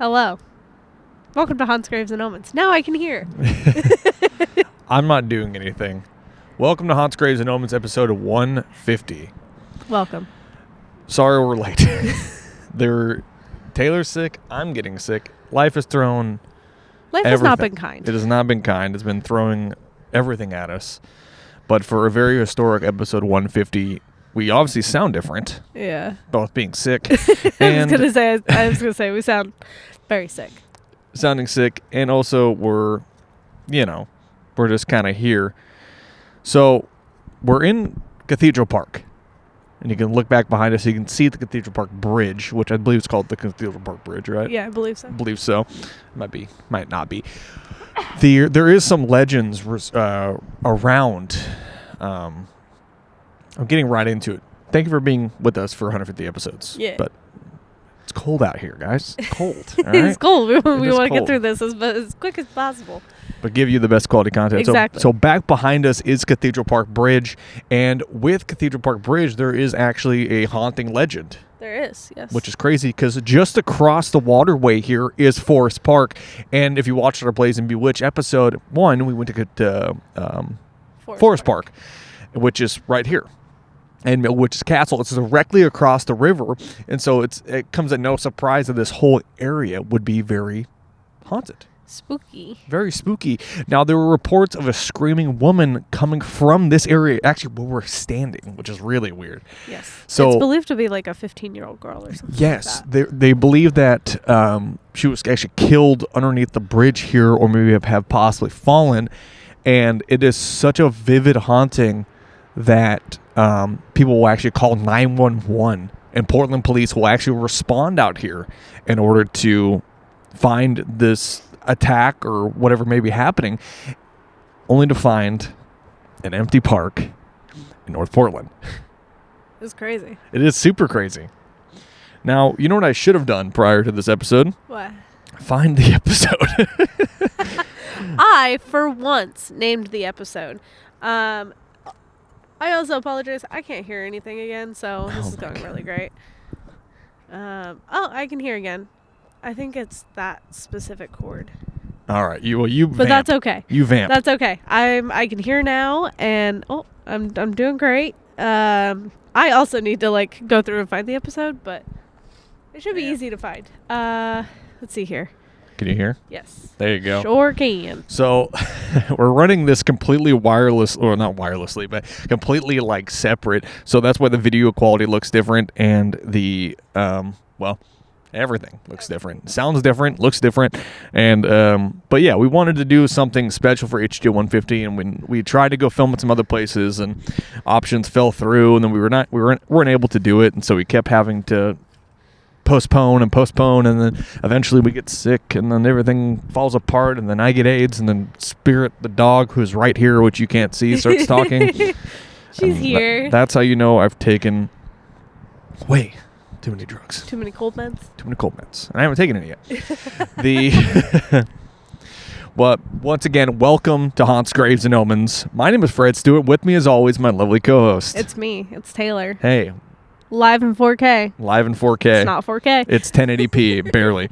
Hello. Welcome to Haunts, Graves, and Omens. Now I can hear. I'm not doing anything. Welcome to Haunts, Graves, and Omens episode 150. Welcome. Sorry we're late. Taylor's sick. I'm getting sick. Life has thrown Life has not been kind. It has not been kind. It's been throwing everything at us. But for a very historic episode 150, we obviously sound different. Yeah. Both being sick. I was gonna say we sound very sick. Sounding sick, and also we're just kind of here. So we're in Cathedral Park, and you can look back behind us. You can see the Cathedral Park Bridge, which I believe is called the Cathedral Park Bridge, right? Yeah, I believe so. Might not be. There is some legends around. I'm getting right into it. Thank you for being with us for 150 episodes. Yeah. But it's cold out here, guys. It's cold. All right? It's cold. We want to cold. get through this as quick as possible. But give you the best quality content. Exactly. So back behind us is Cathedral Park Bridge. And with Cathedral Park Bridge, there is actually a haunting legend. There is, yes. Which is crazy because just across the waterway here is Forest Park. And if you watched our Plays and Bewitch episode 1, we went to Forest Park, which is right here. And which is Castle. It's directly across the river. And so it comes at no surprise that this whole area would be very haunted. Spooky. Very spooky. Now, there were reports of a screaming woman coming from this area, actually where we're standing, which is really weird. Yes. So it's believed to be like a 15-year-old girl or something. Yes. Like that. They believe that she was actually killed underneath the bridge here, or maybe have possibly fallen. And it is such a vivid haunting that people will actually call 911, and Portland police will actually respond out here in order to find this attack or whatever may be happening, only to find an empty park in North Portland. It's crazy. It is super crazy. Now, you know what I should have done prior to this episode? What? Find the episode. I, for once, named the episode. I also apologize. I can't hear anything again, so this is going really great. I can hear again. I think it's that specific chord. All right, you. But that's okay. You vamp. That's okay. I can hear now, and I'm doing great. I also need to go through and find the episode, but it should be easy to find. Let's see here. Can you hear? Yes. There you go. Sure can. So we're running this completely wireless, or not wirelessly, but completely separate. So that's why the video quality looks different, and the everything looks different. Sounds different, looks different. And but yeah, we wanted to do something special for HGO 150, and when we tried to go film at some other places and options fell through, and then we weren't able to do it, and so we kept having to postpone, and then eventually we get sick, and then everything falls apart, and then I get AIDS, and then Spirit, the dog, who's right here, which you can't see, starts talking. She's here. That's how you know I've taken way too many drugs. Too many cold meds? Too many cold meds. And I haven't taken any yet. Well, once again, welcome to Haunts, Graves, and Omens. My name is Fred Stewart. With me, as always, my lovely co-host. It's me. It's Taylor. Hey. Live in 4K. Live in 4K. It's not 4K. It's 1080p, barely.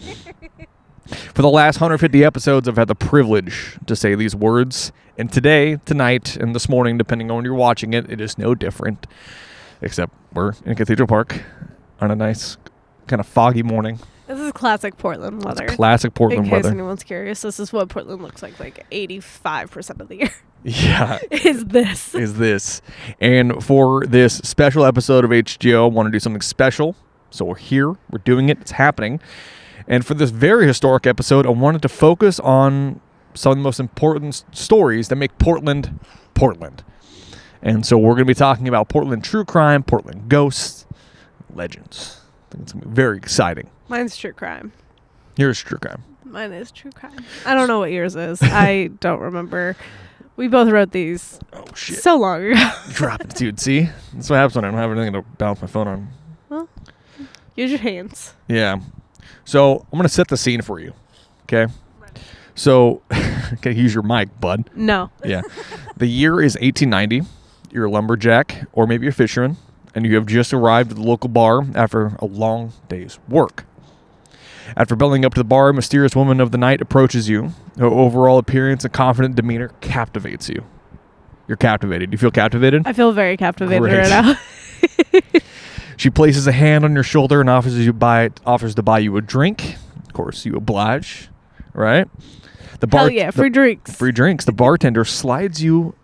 For the last 150 episodes, I've had the privilege to say these words. And today, tonight, and this morning, depending on when you're watching it, it is no different. Except we're in Cathedral Park on a nice kind of foggy morning. This is classic Portland weather. Classic Portland weather. In case anyone's curious, this is what Portland looks like 85% of the year. Yeah. Is this. And for this special episode of HGO, I want to do something special. So we're here. We're doing it. It's happening. And for this very historic episode, I wanted to focus on some of the most important stories that make Portland, Portland. And so we're going to be talking about Portland true crime, Portland ghosts, legends. I think it's going to be very exciting. Mine's true crime. Yours is true crime. Mine is true crime. I don't know what yours is. I don't remember. We both wrote these so long ago. Drop it, dude. See? That's what happens when I don't have anything to bounce my phone on. Well, use your hands. Yeah. So I'm going to set the scene for you. Okay? So, okay, use your mic, bud. No. Yeah. The year is 1890. You're a lumberjack, or maybe a fisherman, and you have just arrived at the local bar after a long day's work. After belling up to the bar, a mysterious woman of the night approaches you. Her overall appearance and confident demeanor captivates you. You're captivated. Do you feel captivated? I feel very captivated Great. right now. She places a hand on your shoulder and offers to buy you a drink. Of course, you oblige, right? Hell yeah, free drinks. Free drinks. The bartender slides you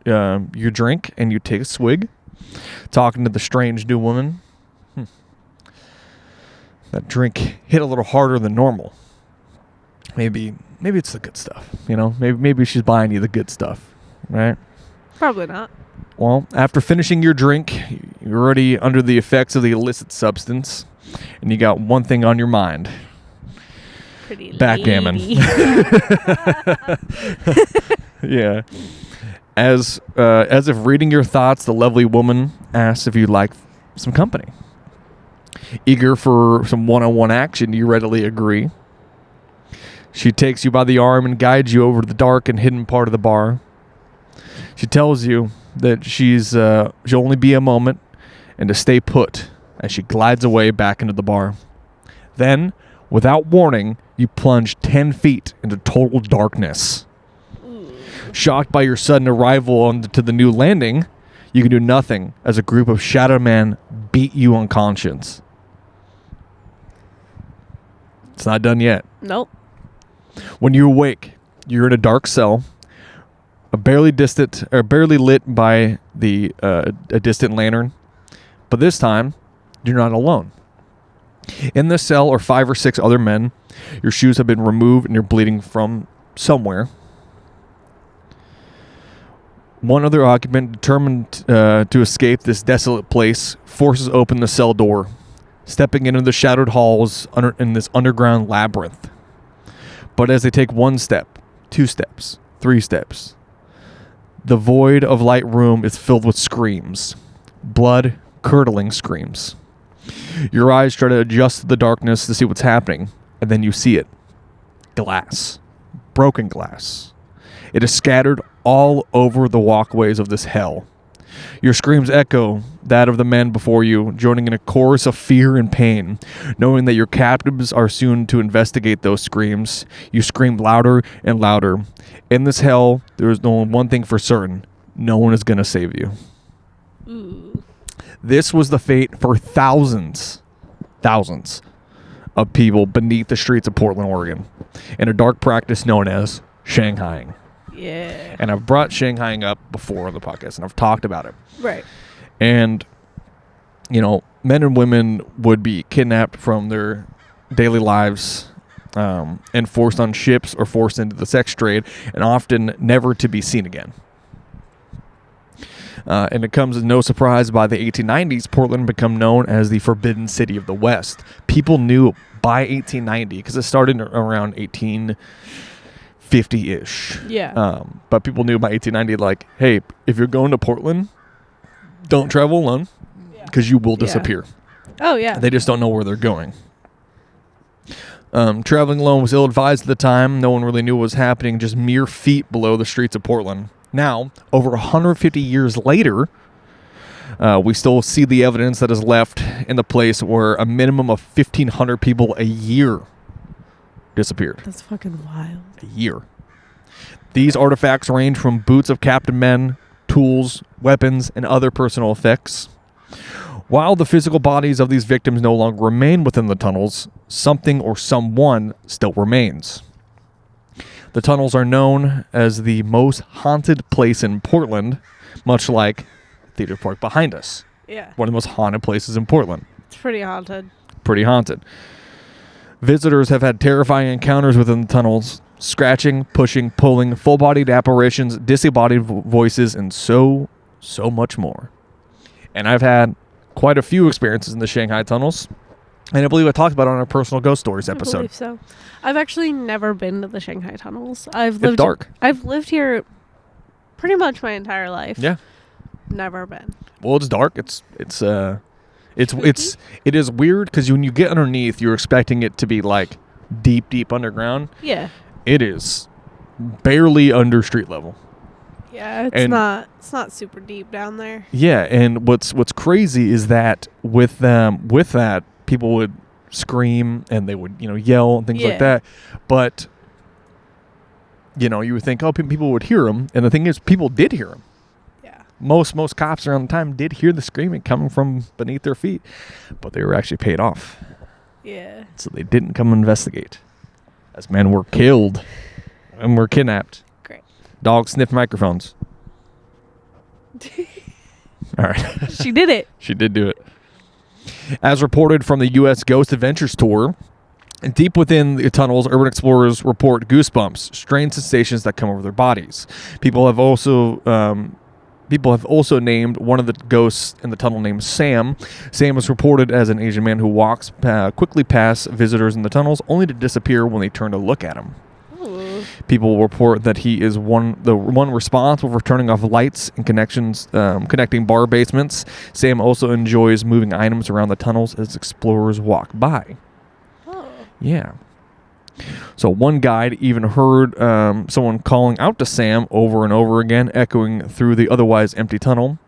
your drink, and you take a swig, talking to the strange new woman. That drink hit a little harder than normal. Maybe it's the good stuff, you know? Maybe she's buying you the good stuff, right? Probably not. Well, after finishing your drink, you're already under the effects of the illicit substance, and you got one thing on your mind. Pretty Backgammon. lady. Yeah. As if reading your thoughts, the lovely woman asks if you'd like some company. Eager for some one-on-one action, you readily agree. She takes you by the arm and guides you over to the dark and hidden part of the bar. She tells you that she'll only be a moment and to stay put as she glides away back into the bar. Then, without warning, you plunge 10 feet into total darkness. Shocked by your sudden arrival onto the new landing, you can do nothing as a group of shadow men beat you unconscious. It's not done yet. Nope. When you awake, you're in a dark cell, barely lit by a distant lantern. But this time, you're not alone. In this cell are 5 or 6 other men. Your shoes have been removed and you're bleeding from somewhere. One other occupant, determined to escape this desolate place, forces open the cell door, stepping into the shadowed halls in this underground labyrinth. But as they take 1 step, 2 steps, 3 steps, the void of light room is filled with screams, blood-curdling screams. Your eyes try to adjust to the darkness to see what's happening, and then you see it. Glass. Broken glass. It is scattered all over the walkways of this hell. Your screams echo that of the men before you, joining in a chorus of fear and pain. Knowing that your captives are soon to investigate those screams, you scream louder and louder. In this hell, there is only one thing for certain. No one is going to save you. Ooh. This was the fate for thousands of people beneath the streets of Portland, Oregon, in a dark practice known as Shanghaiing. Yeah. And I've brought Shanghaiing up before on the podcast, and I've talked about it. Right. And, you know, men and women would be kidnapped from their daily lives and forced on ships or forced into the sex trade, and often never to be seen again. And it comes as no surprise by the 1890s, Portland became known as the Forbidden City of the West. People knew by 1890, because it started around 1850-ish. Yeah. But people knew by 1890, like, hey, if you're going to Portland, don't travel alone, because you will disappear. Oh, yeah. They just don't know where they're going. Traveling alone was ill-advised at the time. No one really knew what was happening, just mere feet below the streets of Portland. Now, over 150 years later, we still see the evidence that is left in the place where a minimum of 1,500 people a year disappeared. That's fucking wild. A year. These artifacts range from boots of captive men, tools, weapons, and other personal effects. While the physical bodies of these victims no longer remain within the tunnels, something or someone still remains. The tunnels are known as the most haunted place in Portland, much like Theater Park behind us. Yeah. One of the most haunted places in Portland. It's pretty haunted. Pretty haunted. Visitors have had terrifying encounters within the tunnels, scratching, pushing, pulling, full-bodied apparitions, disembodied voices, and so much more. And I've had quite a few experiences in the Shanghai tunnels, and I believe I talked about it on our personal ghost stories episode. I believe so. I've actually never been to the Shanghai tunnels. It's dark. I've lived here pretty much my entire life. Yeah. Never been. Well, it's dark. It is weird because when you get underneath, you're expecting it to be like deep underground. Yeah. It is barely under street level. Yeah, it's not super deep down there. Yeah, and what's crazy is that with that, people would scream and they would, yell and things like that. But, you would think, people would hear them. And the thing is, people did hear them. Yeah. Most cops around the time did hear the screaming coming from beneath their feet. But they were actually paid off. Yeah. So they didn't come investigate. As men were killed and were kidnapped. Great. Dogs sniffed microphones. All right. She did it. She did do it. As reported from the U.S. Ghost Adventures Tour, deep within the tunnels, urban explorers report goosebumps, strange sensations that come over their bodies. People have also named one of the ghosts in the tunnel named Sam. Sam is reported as an Asian man who walks quickly past visitors in the tunnels, only to disappear when they turn to look at him. Ooh. People report that he is the one responsible for turning off lights and connecting bar basements. Sam also enjoys moving items around the tunnels as explorers walk by. Oh. Yeah. So one guide even heard someone calling out to Sam over and over again, echoing through the otherwise empty tunnel.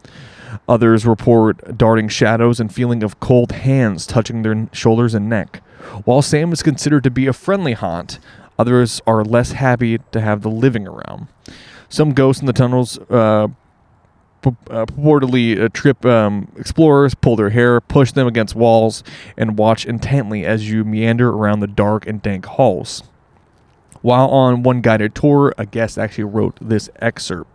Others report darting shadows and feeling of cold hands touching their shoulders and neck. While Sam is considered to be a friendly haunt, others are less happy to have the living around. Some ghosts in the tunnels purportedly trip explorers, pull their hair, push them against walls, and watch intently as you meander around the dark and dank halls. While on one guided tour, a guest actually wrote this excerpt.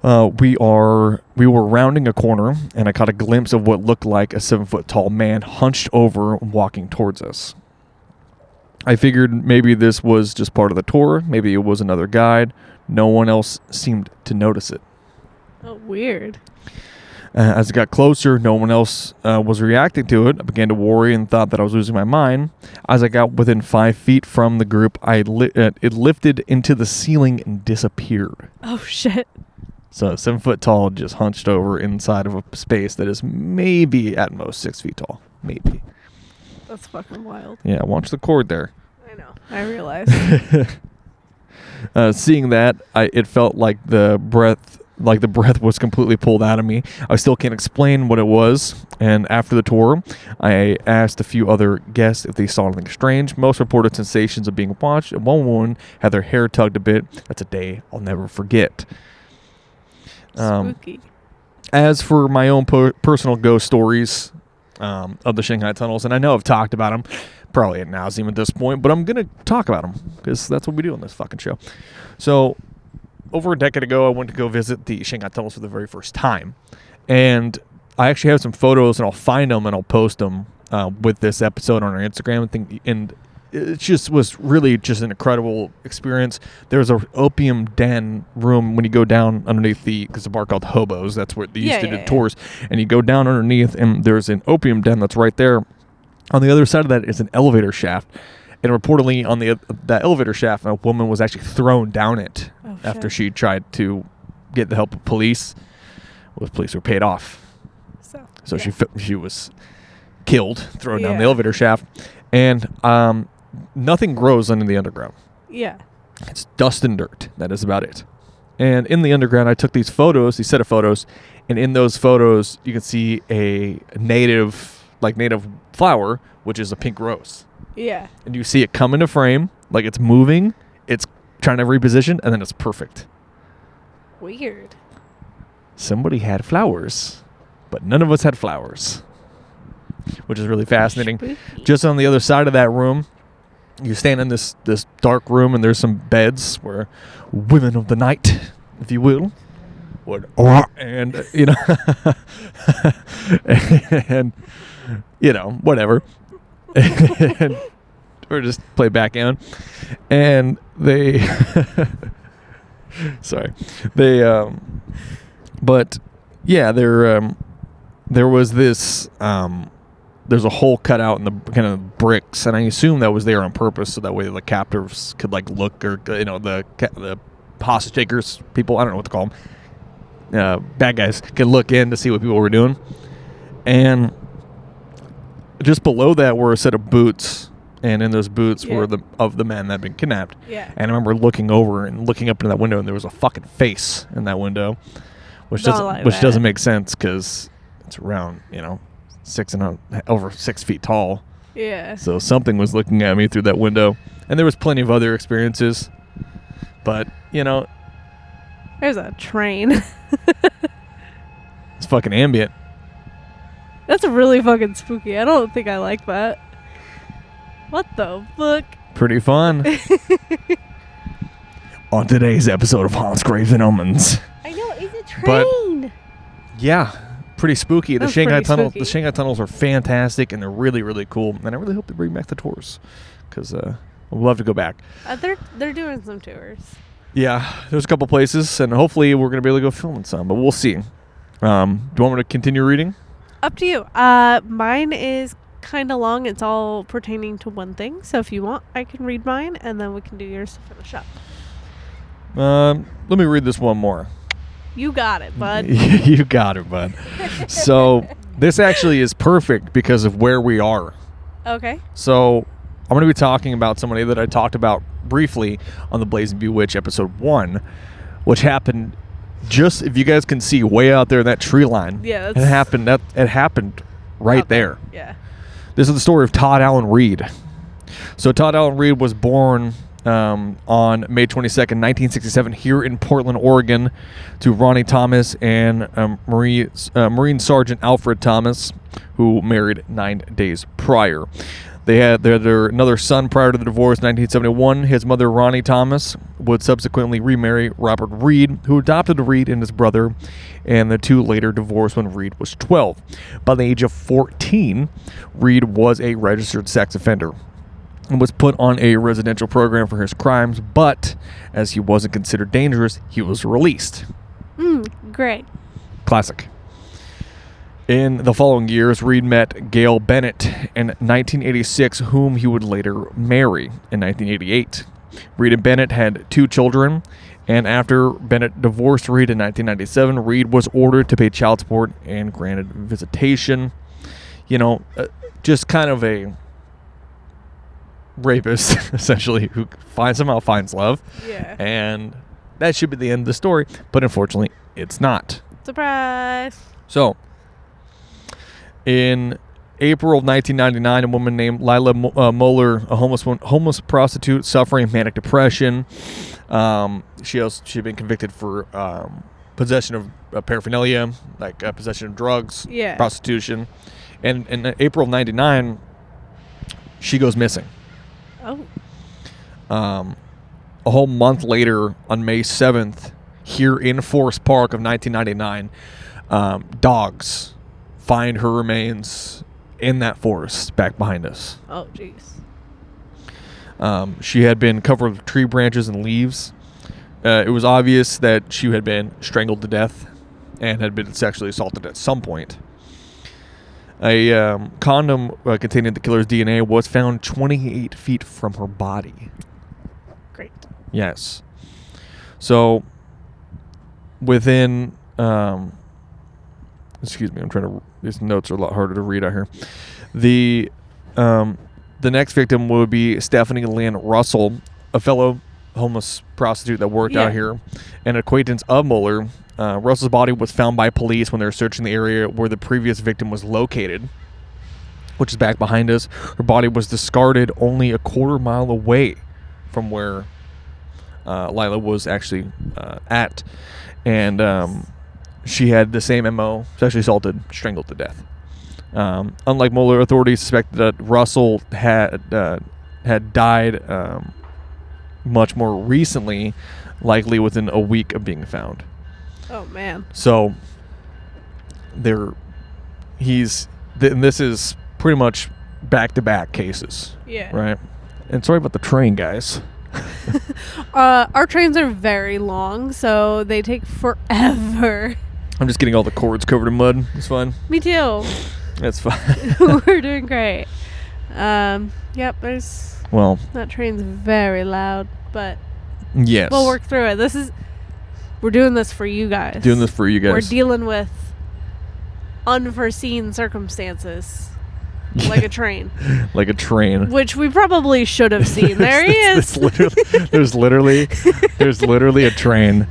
We were rounding a corner, and I caught a glimpse of what looked like a 7-foot-tall man hunched over, walking towards us. I figured maybe this was just part of the tour. Maybe it was another guide. No one else seemed to notice it. Oh, weird. As it got closer, no one else was reacting to it. I began to worry and thought that I was losing my mind. As I got within 5 feet from the group, it lifted into the ceiling and disappeared. Oh, shit. So 7 foot tall, just hunched over inside of a space that is maybe at most 6 feet tall. Maybe. That's fucking wild. Yeah, watch the cord there. I know. I realized. Seeing that, it felt like the breath was completely pulled out of me. I still can't explain what it was. And after the tour, I asked a few other guests if they saw anything strange. Most reported sensations of being watched. And one woman had their hair tugged a bit. That's a day I'll never forget. Spooky. As for my own personal ghost stories of the Shanghai tunnels, and I know I've talked about them probably ad nauseum at this point, but I'm going to talk about them because that's what we do on this fucking show. So over a decade ago, I went to go visit the Shanghai tunnels for the very first time, and I actually have some photos, and I'll find them and I'll post them with this episode on our Instagram and it just was really just an incredible experience. There's an opium den room when you go down underneath because the bar called Hobos. That's where they used to do tours. And you go down underneath, and there's an opium den that's right there. On the other side of that is an elevator shaft. And reportedly on that elevator shaft, a woman was actually thrown down it after she tried to get the help of police. Well, the police were paid off. So she was killed, thrown down the elevator shaft. And nothing grows under the underground. Yeah. It's dust and dirt. That is about it. And in the underground, I took these set of photos, and in those photos, you can see a native flower, which is a pink rose. Yeah. And you see it come into frame, like it's moving, it's trying to reposition, and then it's perfect. Weird. Somebody had flowers, but none of us had flowers, which is really fascinating. Spooky. Just on the other side of that room, you stand in this dark room, and there's some beds where women of the night, if you will, would and whatever, and, or just play backgammon, and they but yeah, there was this there's a hole cut out in the kind of bricks, and I assume that was there on purpose so that way the captors could look, or the hostage takers, people, I don't know what to call them, bad guys, could look in to see what people were doing. And just below that were a set of boots, and in those boots were the men that had been kidnapped. Yeah. And I remember looking over and looking up into that window, and there was a fucking face in that window, which doesn't make sense because it's around over 6 feet tall. Yeah. So something was looking at me through that window. And there was plenty of other experiences. But, There's a train. it's fucking ambient. That's really fucking spooky. I don't think I like that. What the fuck? Pretty fun. On today's episode of Haunts, Graves, and Omens. I know, it's a train. Yeah, pretty spooky. The That's Shanghai pretty tunnels. spooky. The Shanghai tunnels are fantastic, and they're really, really cool. And I really hope they bring back the tours, because I'd love to go back. They're doing some tours. Yeah, there's a couple places, and hopefully we're gonna be able to go film in some, but we'll see. Do you want me to continue reading? Up to you. Mine is kind of long. It's all pertaining to one thing. So if you want, I can read mine, and then we can do yours to finish up. Let me read this one more. You got it, bud. You got it, bud. So this actually is perfect because of where we are. Okay. So I'm going to be talking about somebody that I talked about briefly on the Blaze and Bewitch episode 1, which happened just, if you guys can see, way out there in that tree line. Yeah, it happened. It happened right there. Yeah. This is the story of Todd Allen Reed. So Todd Allen Reed was born on May 22nd, 1967, here in Portland, Oregon, to Ronnie Thomas and Marine Sergeant Alfred Thomas, who married 9 days prior. They had their another son prior to the divorce in 1971. His mother, Ronnie Thomas, would subsequently remarry Robert Reed, who adopted Reed and his brother, and the two later divorced when Reed was 12. By the age of 14, Reed was a registered sex offender and was put on a residential program for his crimes, but as he wasn't considered dangerous, he was released. Great. Classic. In the following years, Reed met Gail Bennett in 1986, whom he would later marry in 1988. Reed and Bennett had 2 children, and after Bennett divorced Reed in 1997, Reed was ordered to pay child support and granted visitation. Just kind of a rapist, essentially, who somehow finds love. Yeah. And that should be the end of the story, but unfortunately, it's not. Surprise. So, in April of 1999, a woman named Lila Moeller, a homeless prostitute suffering manic depression, she had been convicted for possession of paraphernalia, like possession of drugs, prostitution, and in April of 99, she goes missing. Oh. A whole month later, on May 7th, here in Forest Park of 1999, dogs find her remains in that forest back behind us. Oh, jeez. She had been covered with tree branches and leaves. It was obvious that she had been strangled to death and had been sexually assaulted at some point. A condom containing the killer's DNA was found 28 feet from her body. Great. Yes. So, within... excuse me, these notes are a lot harder to read out here. The next victim would be Stephanie Lynn Russell, a fellow homeless prostitute that worked out here, an acquaintance of Mueller. Russell's body was found by police when they were searching the area where the previous victim was located, which is back behind us. Her body was discarded only a quarter mile away from where Lila was actually at, and she had the same MO, sexually assaulted, strangled to death. Unlike Mueller, authorities suspected that Russell had died much more recently, likely within a week of being found. Oh man. So and this is pretty much back-to-back cases. Yeah. Right? And sorry about the train, guys. Our trains are very long, so they take forever. I'm just getting all the cords covered in mud. It's fine. Me too. That's fine. We're doing great. Yep, that train's very loud, but yes, we'll work through it. We're doing this for you guys. We're dealing with unforeseen circumstances. Like a train. Like a train. Which we probably should have seen. There he is. There's literally a train.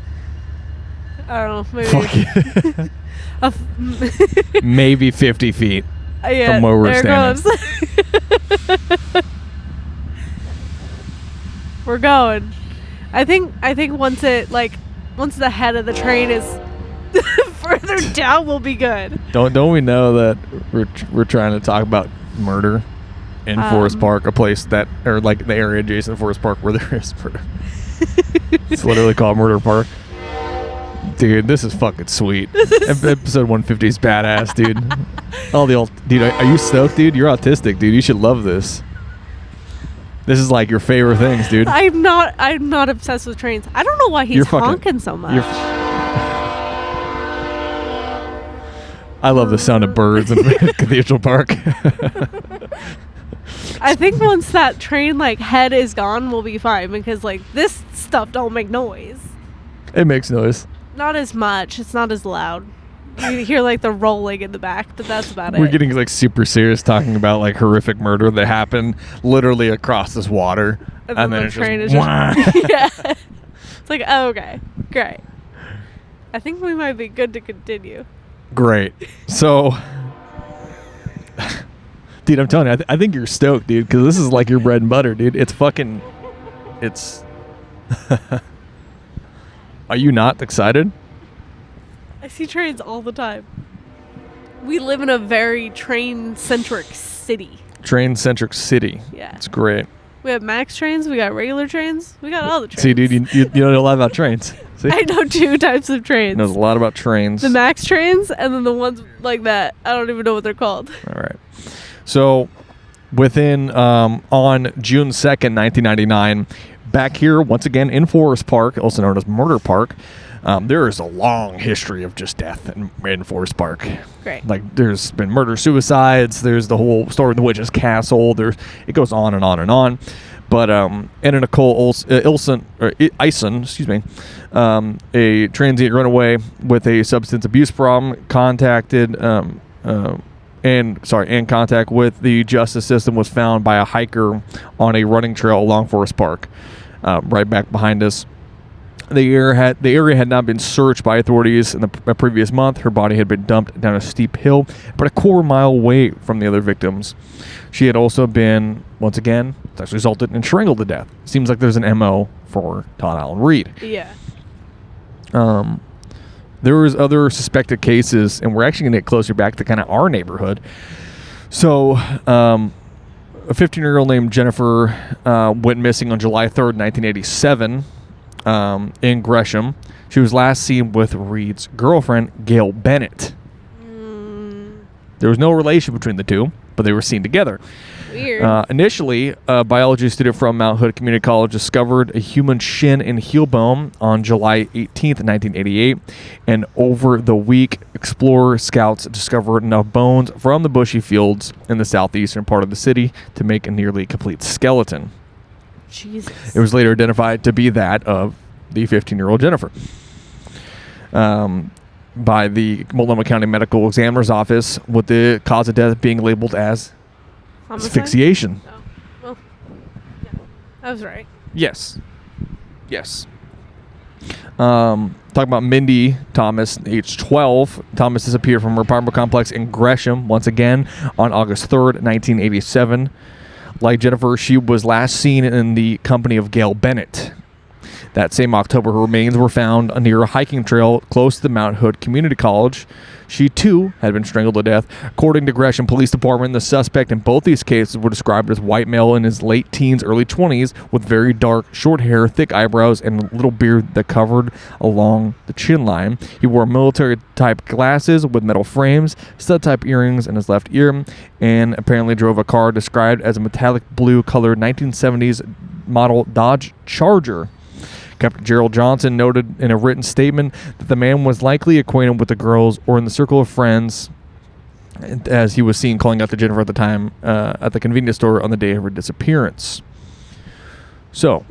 I don't know. Maybe. Maybe 50 feet. Yeah, from where we're there standing. goes. We're going. I think once the head of the train is further down, we'll be good. Don't we know that we're trying to talk about murder in Forest Park, a place that, or like the area adjacent to Forest Park where there is murder. It's literally called Murder Park. Dude, this is fucking sweet. Episode 150 is badass, dude. Dude, are you stoked, dude? You're autistic, dude. You should love this. This is like your favorite things, dude. I'm not obsessed with trains. I don't know why he's honking so much. I love the sound of birds in Cathedral Park. I think once that train head is gone, we'll be fine, because this stuff don't make noise. It makes noise. Not as much. It's not as loud. You hear the rolling in the back, but that's about it. We're getting super serious talking about horrific murder that happened literally across this water, and then the train is just yeah. It's oh, okay, great. I think we might be good to continue. Great. So, dude, I'm telling you, I think you're stoked, dude, because this is your bread and butter, dude. It's Are you not excited? I see trains all the time. We live in a very train-centric city. Train-centric city. Yeah. It's great. We have max trains. We got regular trains. We got all the trains. See, dude, you know a lot about trains. See? I know 2 types of trains. Knows a lot about trains. The max trains, and then the ones like that. I don't even know what they're called. All right. So, on June 2nd, 1999, back here, once again, in Forest Park, also known as Murder Park, there is a long history of just death in Forest Park. Great. There's been murder, suicides. There's the whole story of the witch's castle. It goes on and on and on. But Anna Nicole Ison, excuse me, a transient runaway with a substance abuse problem, and contact with the justice system, was found by a hiker on a running trail along Forest Park, right back behind us. The area had not been searched by authorities in the previous month. Her body had been dumped down a steep hill, but a quarter mile away from the other victims. She had also been, once again, that's resulted in strangled to death. Seems like there's an MO for Todd Allen Reed. Yeah. There was other suspected cases, and we're actually going to get closer back to kind of our neighborhood. So, a 15-year-old named Jennifer went missing on July 3rd, 1987. In Gresham. She was last seen with Reed's girlfriend, Gail Bennett. There was no relation between the two, but they were seen together. Weird. Initially, a biology student from Mount Hood Community College discovered a human shin and heel bone on July 18th, 1988. And over the week, explorer scouts discovered enough bones from the bushy fields in the southeastern part of the city to make a nearly complete skeleton. Jesus. It was later identified to be that of the 15-year-old Jennifer by the Multnomah County Medical Examiner's Office, with the cause of death being labeled as asphyxiation. Oh. Well, yeah. I was right. Yes. Talking about Mindy Thomas, age 12. Thomas disappeared from her apartment complex in Gresham once again on August 3rd, 1987. Like Jennifer, she was last seen in the company of Gail Bennett. That same October, her remains were found near a hiking trail close to the Mount Hood Community College. She, too, had been strangled to death. According to Gresham Police Department, the suspect in both these cases were described as white male in his late teens, early 20s, with very dark, short hair, thick eyebrows, and a little beard that covered along the chin line. He wore military-type glasses with metal frames, stud-type earrings in his left ear, and apparently drove a car described as a metallic blue-colored 1970s model Dodge Charger. Captain Gerald Johnson noted in a written statement that the man was likely acquainted with the girls or in the circle of friends, as he was seen calling out to Jennifer at the time at the convenience store on the day of her disappearance. So,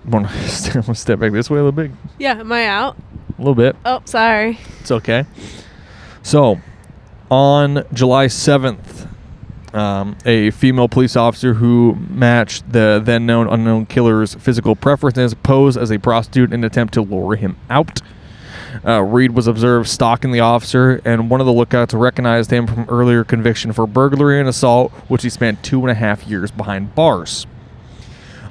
want to step back this way a little bit? Yeah, am I out? A little bit. Oh, sorry. It's okay. So, on July 7th, a female police officer who matched the then-known unknown killer's physical preferences posed as a prostitute in an attempt to lure him out. Reed was observed stalking the officer, and one of the lookouts recognized him from earlier conviction for burglary and assault, which he spent 2.5 years behind bars.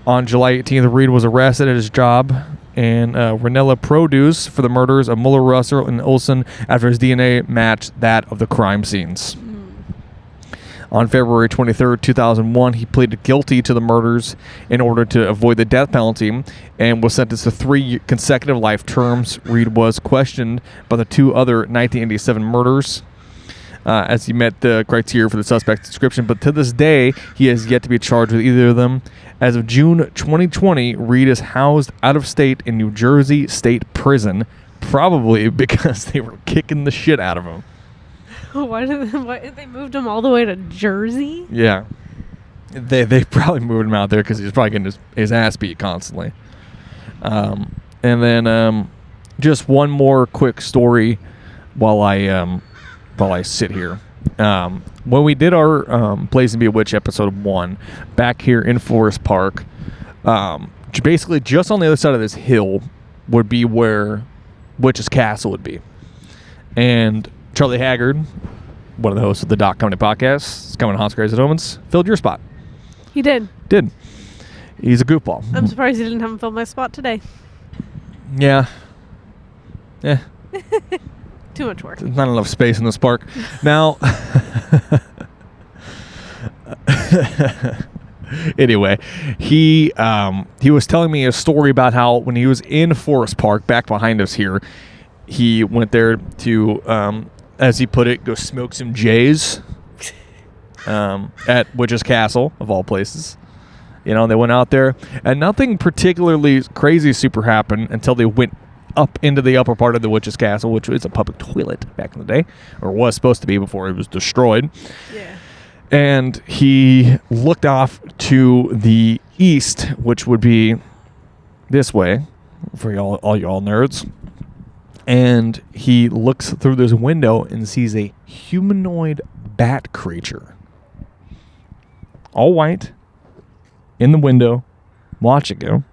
On July 18th, Reed was arrested at his job in Ranella Produce for the murders of Muller, Russell, and Olson after his DNA matched that of the crime scenes. On February 23rd, 2001, he pleaded guilty to the murders in order to avoid the death penalty and was sentenced to 3 consecutive life terms. Reed was questioned by the 2 other 1987 murders as he met the criteria for the suspect's description, but to this day, he has yet to be charged with either of them. As of June 2020, Reed is housed out of state in New Jersey State Prison, probably because they were kicking the shit out of him. Why they moved him all the way to Jersey? Yeah. They probably moved him out there because he was probably getting his ass beat constantly. And then just one more quick story while I sit here. When we did our Place and Be a Witch episode 1 back here in Forest Park, basically just on the other side of this hill would be where Witch's Castle would be. And Charlie Haggard, one of the hosts of the Doc Company podcast, is coming to Haunts, Graves, and Omens, filled your spot. He did. He's a goofball. I'm surprised he didn't have him fill my spot today. Yeah. Too much work. There's not enough space in this park. Now, anyway, he was telling me a story about how when he was in Forest Park, back behind us here, he went there to, as he put it, go smoke some J's at Witch's Castle, of all places. You know, they went out there, and nothing particularly crazy super happened until they went up into the upper part of the Witch's Castle, which was a public toilet back in the day, or was supposed to be before it was destroyed. Yeah. And he looked off to the east, which would be this way, for all y'all nerds. And he looks through this window and sees a humanoid bat creature, all white, in the window, watching him.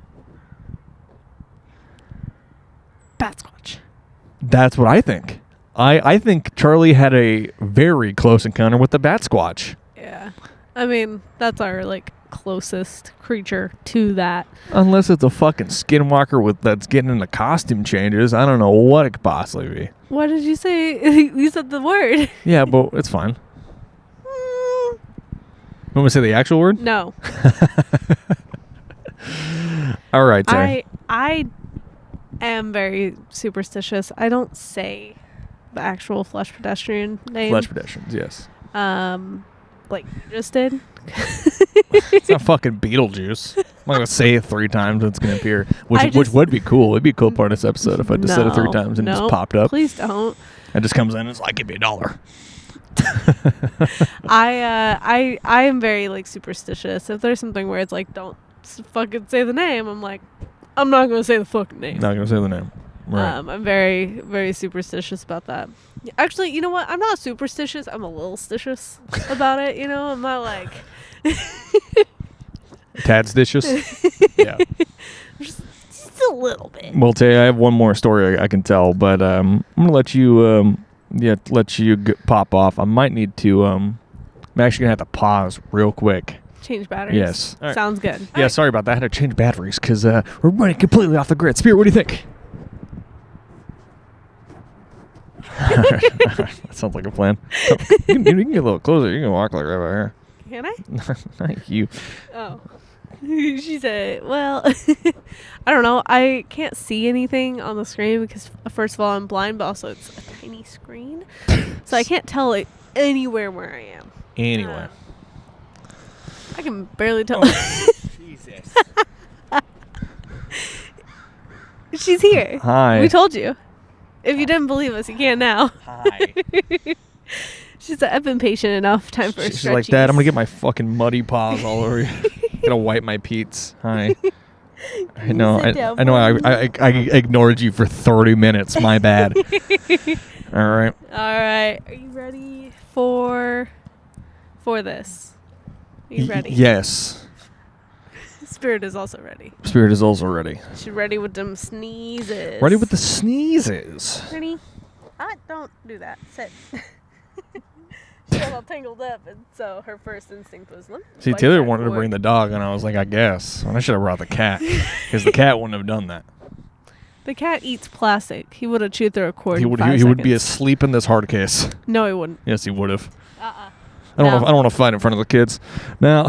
Batsquatch. That's what I think. I think Charlie had a very close encounter with the Batsquatch. Yeah. I mean, that's our, closest creature to that. Unless it's a fucking skinwalker that's getting into costume changes. I don't know what it could possibly be. What did you say? You said the word. Yeah, but it's fine. Want me to say the actual word? No. All right, Tay. I am very superstitious. I don't say the actual flesh pedestrian name. Flesh pedestrians, yes. Like you just did. It's not fucking Beetlejuice. I'm not gonna say it 3 times and it's gonna appear, which would be cool. It'd be a cool part of this episode if I just said it 3 times and it just popped up. Please don't. It just comes in and it's like, give me $1. I am very superstitious. If there's something where it's like, don't fucking say the name, I'm like, I'm not gonna say the fucking name. Not gonna say the name. Right. I'm very, very superstitious about that. Actually, you know what? I'm not superstitious. I'm a little stitious about it. You know, I'm not like tad stitious. Yeah. Just a little bit. Well, Tay, I have one more story I can tell, but I'm gonna let you pop off. I might need to. I'm actually gonna have to pause real quick. Change batteries. Yes. Right. Sounds good. Yeah. Right. Sorry about that. I had to change batteries because we're running completely off the grid. Spirit, what do you think? That sounds like a plan. You can get a little closer. You can walk like right over here. Can I? Not you. Oh. She said, well, I don't know. I can't see anything on the screen because, first of all, I'm blind, but also it's a tiny screen. So I can't tell anywhere where I am. Anywhere. I can barely tell. Oh, Jesus. She's here. Hi. We told you. If you didn't believe us, you can now. Hi. She's I've been patient enough. Time for a She's like, Dad, I'm going to get my fucking muddy paws all over you. Going to wipe my peats. Hi. I know. I know. I ignored you for 30 minutes. My bad. All right. All right. Are you ready for this? Are you ready? Yes. Spirit is also ready. Spirit is also ready. She's ready with them sneezes. Ready with the sneezes. Ready? Don't do that. Sit. She got all tangled up, and so her first instinct was, See, Taylor wanted to bring the dog, and I was like, I guess. And I should have brought the cat, because the cat wouldn't have done that. The cat eats plastic. He would have chewed through a cord. He would be asleep in this hard case. No, he wouldn't. Yes, he would have. I don't want to fight in front of the kids. Now.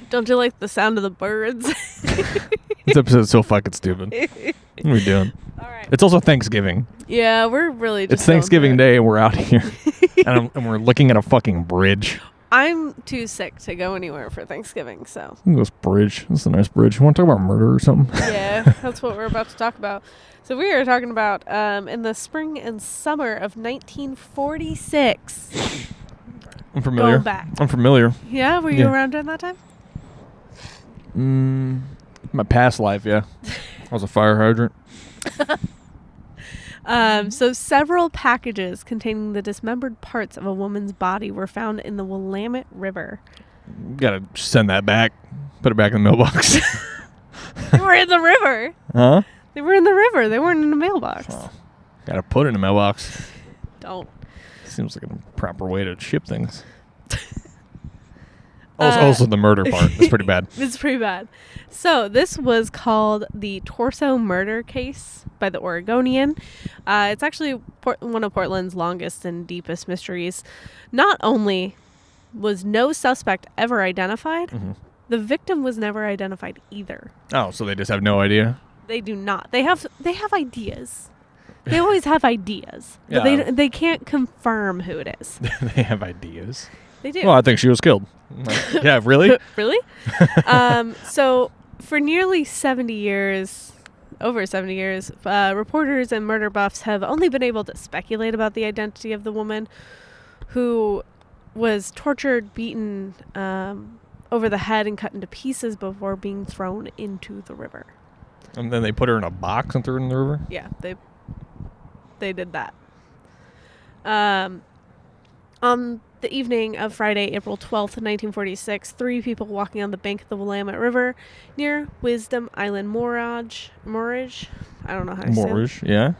Don't you like the sound of the birds? This episode's so fucking stupid. What are we doing? All right. It's also Thanksgiving. Yeah, we're really just. It's Thanksgiving Day, and we're out here, and we're looking at a fucking bridge. I'm too sick to go anywhere for Thanksgiving, so. This bridge. This is a nice bridge. You want to talk about murder or something? Yeah, that's what we're about to talk about. So we are talking about in the spring and summer of 1946. I'm familiar. Going back. I'm familiar. Yeah, were you around during that time? My past life, yeah. I was a fire hydrant. So several packages containing the dismembered parts of a woman's body were found in the Willamette River. Gotta send that back. Put it back in the mailbox. They were in the river. Huh? They were in the river. They weren't in the mailbox. Oh, gotta put it in the mailbox. Don't. Seems like a proper way to ship things. Also, the murder part is pretty bad. It's pretty bad. So this was called the Torso Murder Case by the Oregonian. It's actually one of Portland's longest and deepest mysteries. Not only was no suspect ever identified, the victim was never identified either. Oh, so they just have no idea? They do not. They have ideas. They always have ideas. Yeah. But they can't confirm who it is. They have ideas. They do. Well, I think she was killed. Like, yeah, really? Really? So for nearly 70 years, reporters and murder buffs have only been able to speculate about the identity of the woman who was tortured, beaten over the head, and cut into pieces before being thrown into the river. And then they put her in a box and threw her in the river? Yeah, they did that. On the evening of Friday, April 12th, 1946, 3 people walking on the bank of the Willamette River near Wisdom Island Moorage, I don't know how to say it. Moorage, yeah.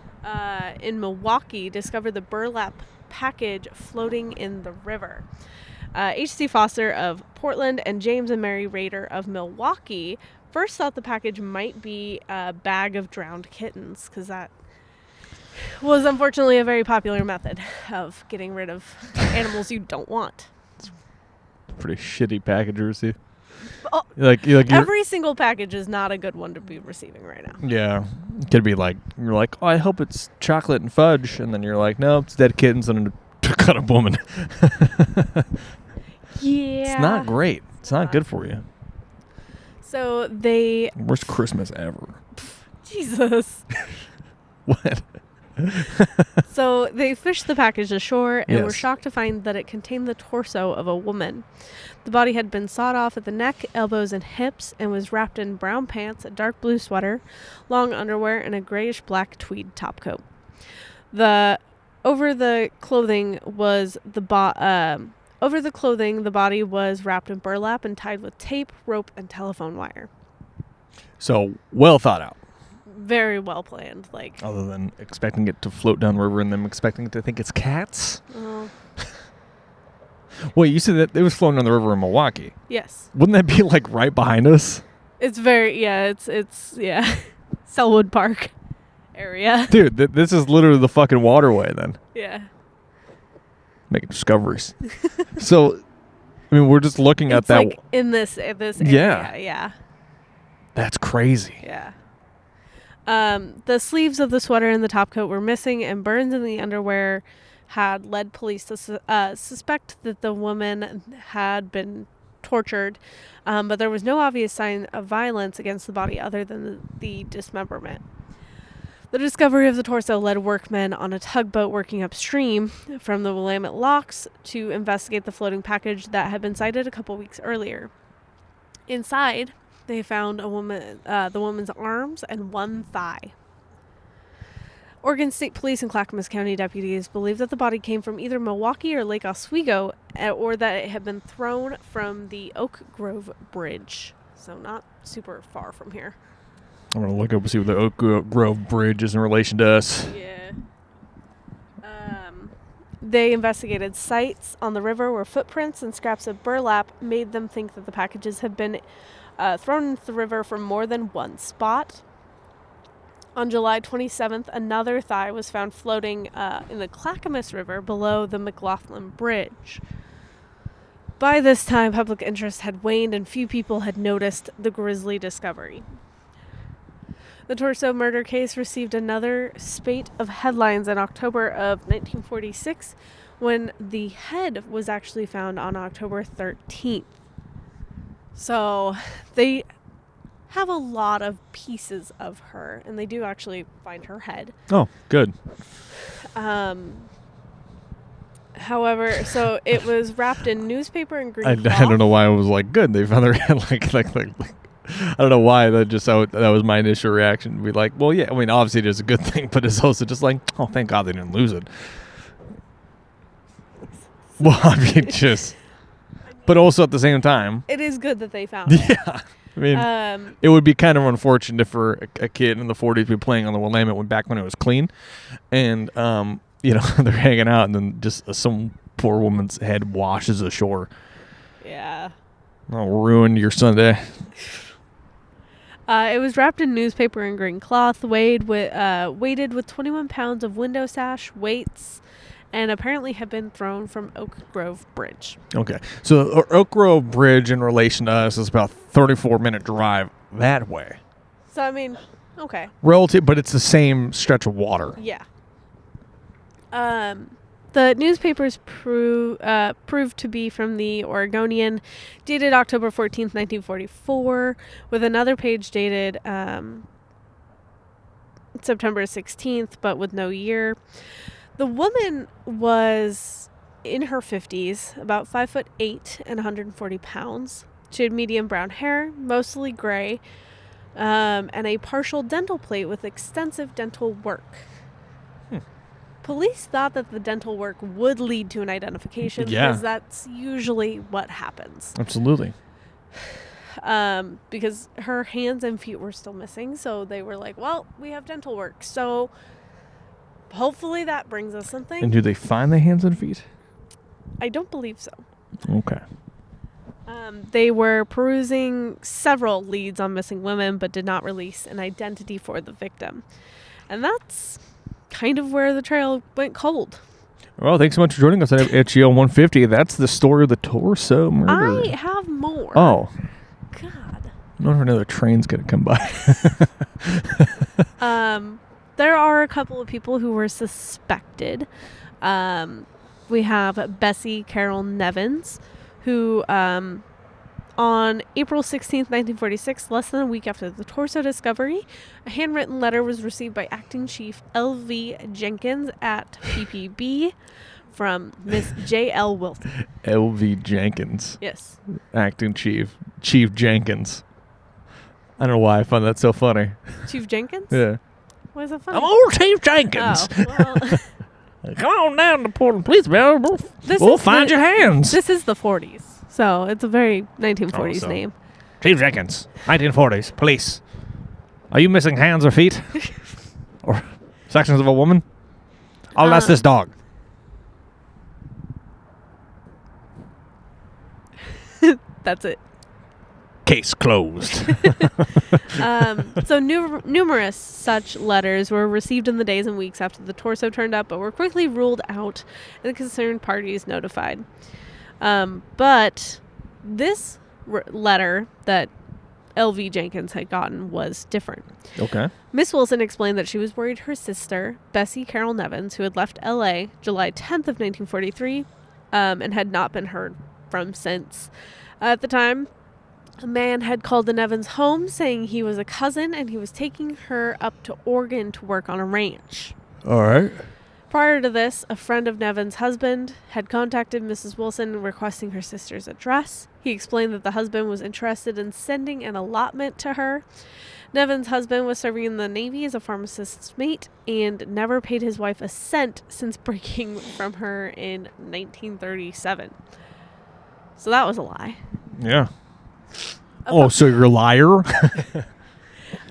In Milwaukee, discovered the burlap package floating in the river. H.C. Foster of Portland and James and Mary Rader of Milwaukee first thought the package might be a bag of drowned kittens, because that was unfortunately a very popular method of getting rid of animals you don't want. It's pretty shitty package to receive. Oh, every single package is not a good one to be receiving right now. Yeah. It could be like, you're like, oh, I hope it's chocolate and fudge. And then you're like, no, it's dead kittens and a cut up woman. Yeah. It's not great. It's not good for you. So they... Worst Christmas ever. Jesus. What? So they fished the package ashore and were Yes. shocked to find that it contained the torso of a woman. The body had been sawed off at the neck, elbows, and hips and was wrapped in brown pants, a dark blue sweater, long underwear, and a grayish-black tweed topcoat. Over the clothing, the body was wrapped in burlap and tied with tape, rope, and telephone wire. So, well thought out. Very well planned. Other than expecting it to float down the river and them expecting it to think it's cats? Oh. Wait, you said that it was floating down the river in Milwaukee. Yes. Wouldn't that be right behind us? It's very, it's Selwood Park area. Dude, this is literally the fucking waterway then. Yeah. Making discoveries. So, I mean, we're just looking at that. In this area. Yeah. That's crazy. Yeah. The sleeves of the sweater and the topcoat were missing, and burns in the underwear had led police to suspect that the woman had been tortured, but there was no obvious sign of violence against the body other than the dismemberment. The discovery of the torso led workmen on a tugboat working upstream from the Willamette Locks to investigate the floating package that had been sighted a couple weeks earlier. Inside, they found the woman's arms and one thigh. Oregon State Police and Clackamas County deputies believe that the body came from either Milwaukee or Lake Oswego, or that it had been thrown from the Oak Grove Bridge. So not super far from here. I'm going to look up and see what the Oak Grove Bridge is in relation to us. Yeah. They investigated sites on the river where footprints and scraps of burlap made them think that the packages had been thrown into the river from more than one spot. On July 27th, another thigh was found floating in the Clackamas River below the McLaughlin Bridge. By this time, public interest had waned and few people had noticed the grisly discovery. The Torso murder case received another spate of headlines in October of 1946 when the head was actually found on October 13th. So they have a lot of pieces of her, and they do actually find her head. Oh, good. However, so it was wrapped in newspaper and green I don't know why I was like, good. They found their head like I don't know why. That was my initial reaction. Be like, well, yeah. I mean, obviously it is a good thing, but it's also just like, oh, thank God they didn't lose it. Well, I mean, but also at the same time, it is good that they found it. Yeah. I mean, it would be kind of unfortunate for a kid in the 40s to be playing on the Willamette back when it was clean, and they're hanging out, and then just some poor woman's head washes ashore. Yeah. I'll ruin your Sunday. It was wrapped in newspaper and green cloth, weighted with 21 pounds of window sash, weights, and apparently had been thrown from Oak Grove Bridge. Okay. So Oak Grove Bridge in relation to us is about 34-minute drive that way. So, I mean, okay. Relative, but it's the same stretch of water. Yeah. The newspapers proved to be from the Oregonian, dated October 14th, 1944, with another page dated September 16th, but with no year. The woman was in her 50s, about 5'8" and 140 pounds. She had medium brown hair, mostly gray, and a partial dental plate with extensive dental work. Police thought that the dental work would lead to an identification because that's usually what happens. Absolutely. Because her hands and feet were still missing, so they were like, well, we have dental work, so hopefully that brings us something. And do they find the hands and feet? I don't believe so. Okay. They were perusing several leads on missing women, but did not release an identity for the victim. And that's kind of where the trail went cold. Well, thanks so much for joining us at HGO 150. That's the story of the Torso murder. I have more. Oh. God. I wonder if another train's going to come by. There are a couple of people who were suspected. We have Bessie Carol Nevins, who on April 16th, 1946, less than a week after the Torso discovery, a handwritten letter was received by Acting Chief L.V. Jenkins at PPB from Miss J.L. Wilson. L.V. Jenkins. Yes. Acting Chief. Chief Jenkins. I don't know why I find that so funny. Chief Jenkins? Yeah. Why is that funny? I'm old Chief Jenkins. Oh, well. Come on down to Portland Police Bureau. We'll find your hands. This is the 40s. So it's a very 1940s name. Chief Jenkins, 1940s, police. Are you missing hands or feet? Or sections of a woman? Oh, that's this dog. That's it. Case closed. So numerous such letters were received in the days and weeks after the Torso turned up, but were quickly ruled out and the concerned parties notified. But this letter that L.V. Jenkins had gotten was different. Okay. Miss Wilson explained that she was worried her sister, Bessie Carol Nevins, who had left L.A. July 10th of 1943, and had not been heard from since. At the time, a man had called the Nevins home saying he was a cousin and he was taking her up to Oregon to work on a ranch. All right. Prior to this, a friend of Nevin's husband had contacted Mrs. Wilson requesting her sister's address. He explained that the husband was interested in sending an allotment to her, Nevin's husband was serving in the Navy as a pharmacist's mate and never paid his wife a cent since breaking from her in 1937. So that was a lie. Yeah. Oh, so you're a liar? You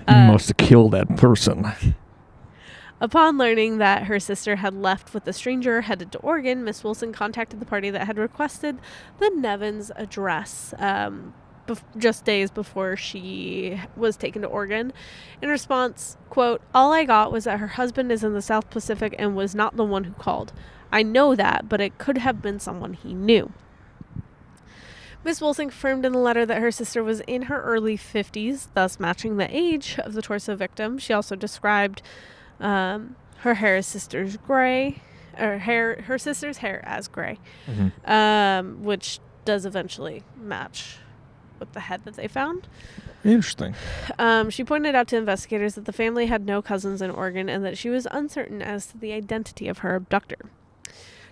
must have killed that person. Upon learning that her sister had left with a stranger headed to Oregon, Miss Wilson contacted the party that had requested the Nevins' address just days before she was taken to Oregon. In response, quote, "All I got was that her husband is in the South Pacific and was not the one who called. I know that, but it could have been someone he knew." Miss Wilson confirmed in the letter that her sister was in her early 50s, thus matching the age of the torso victim. She also described her hair as sister's gray, or her sister's hair as gray, which does eventually match with the head that they found. Interesting. She pointed out to investigators that the family had no cousins in Oregon and that she was uncertain as to the identity of her abductor.